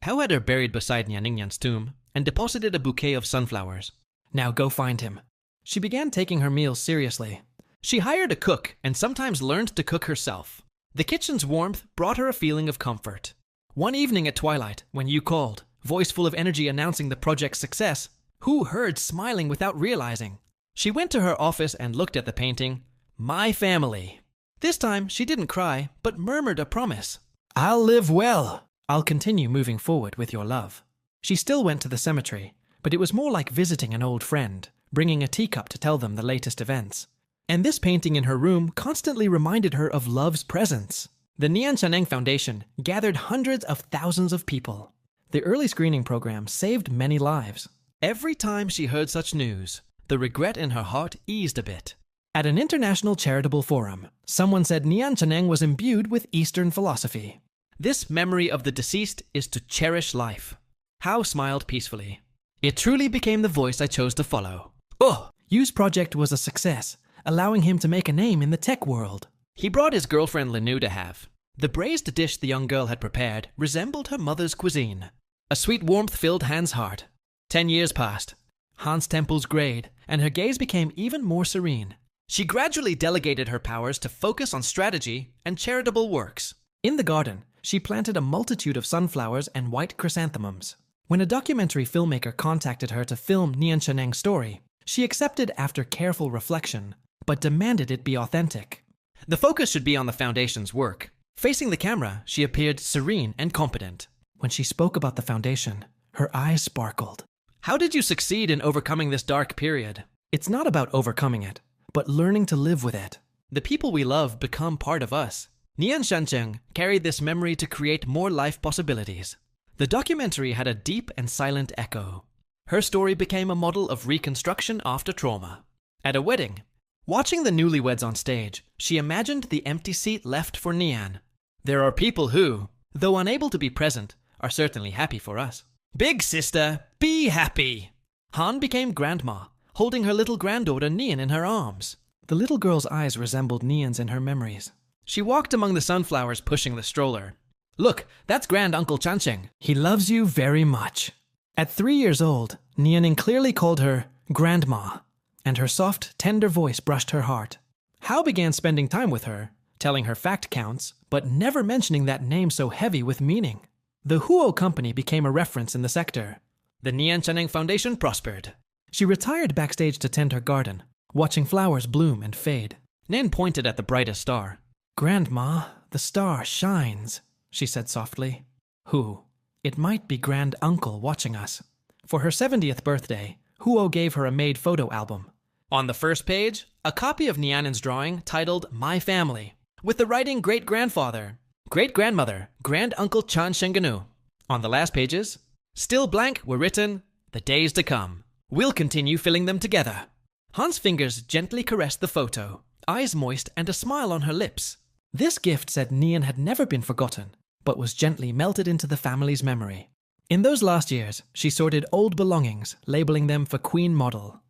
Hao had her buried beside Nianingyan's tomb and deposited a bouquet of sunflowers. Now go find him. She began taking her meals seriously. She hired a cook and sometimes learned to cook herself. The kitchen's warmth brought her a feeling of comfort. One evening at twilight, when you called, voice full of energy announcing the project's success, Hu heard smiling without realizing. She went to her office and looked at the painting, My Family. This time, she didn't cry, but murmured a promise. I'll live well. I'll continue moving forward with your love. She still went to the cemetery, but it was more like visiting an old friend, bringing a teacup to tell them the latest events. And this painting in her room constantly reminded her of love's presence. The Nian Shaneng Foundation gathered hundreds of thousands of people. The early screening program saved many lives. Every time she heard such news, the regret in her heart eased a bit. At an international charitable forum, someone said Nian Shaneng was imbued with Eastern philosophy. This memory of the deceased is to cherish life. Hao smiled peacefully. It truly became the voice I chose to follow. Oh! Yu's project was a success, allowing him to make a name in the tech world. He brought his girlfriend Linu to have. The braised dish the young girl had prepared resembled her mother's cuisine. A sweet warmth filled Han's heart. 10 years passed. Han's temples grayed, and her gaze became even more serene. She gradually delegated her powers to focus on strategy and charitable works. In the garden, she planted a multitude of sunflowers and white chrysanthemums. When a documentary filmmaker contacted her to film Nian Shaneng's story, she accepted after careful reflection, but demanded it be authentic. The focus should be on the foundation's work. Facing the camera, she appeared serene and competent. When she spoke about the foundation, her eyes sparkled. How did you succeed in overcoming this dark period? It's not about overcoming it, but learning to live with it. The people we love become part of us. Nian Shancheng carried this memory to create more life possibilities. The documentary had a deep and silent echo. Her story became a model of reconstruction after trauma. At a wedding, watching the newlyweds on stage, she imagined the empty seat left for Nian. There are people who, though unable to be present, are certainly happy for us. Big sister, be happy! Han became grandma, holding her little granddaughter Nian in her arms. The little girl's eyes resembled Nian's in her memories. She walked among the sunflowers pushing the stroller. Look, that's Grand Uncle Chansheng. He loves you very much. At 3 years old, Nian clearly called her Grandma, and her soft, tender voice brushed her heart. Hao began spending time with her, telling her fact counts, but never mentioning that name so heavy with meaning. The Huo Company became a reference in the sector. The Nian Chaneng Foundation prospered. She retired backstage to tend her garden, watching flowers bloom and fade. Nan pointed at the brightest star. Grandma, the star shines, she said softly. Who? It might be Grand Uncle watching us. For her 70th birthday, Huo gave her a made photo album. On the first page, a copy of Nianen's drawing titled My Family, with the writing great-grandfather, great-grandmother, Grand Uncle Chan Shenganu. On the last pages, still blank, were written, The days to come. We'll continue filling them together. Han's fingers gently caressed the photo, eyes moist and a smile on her lips. This gift said Nian had never been forgotten, but was gently melted into the family's memory. In those last years, she sorted old belongings, labeling them for Queen Model.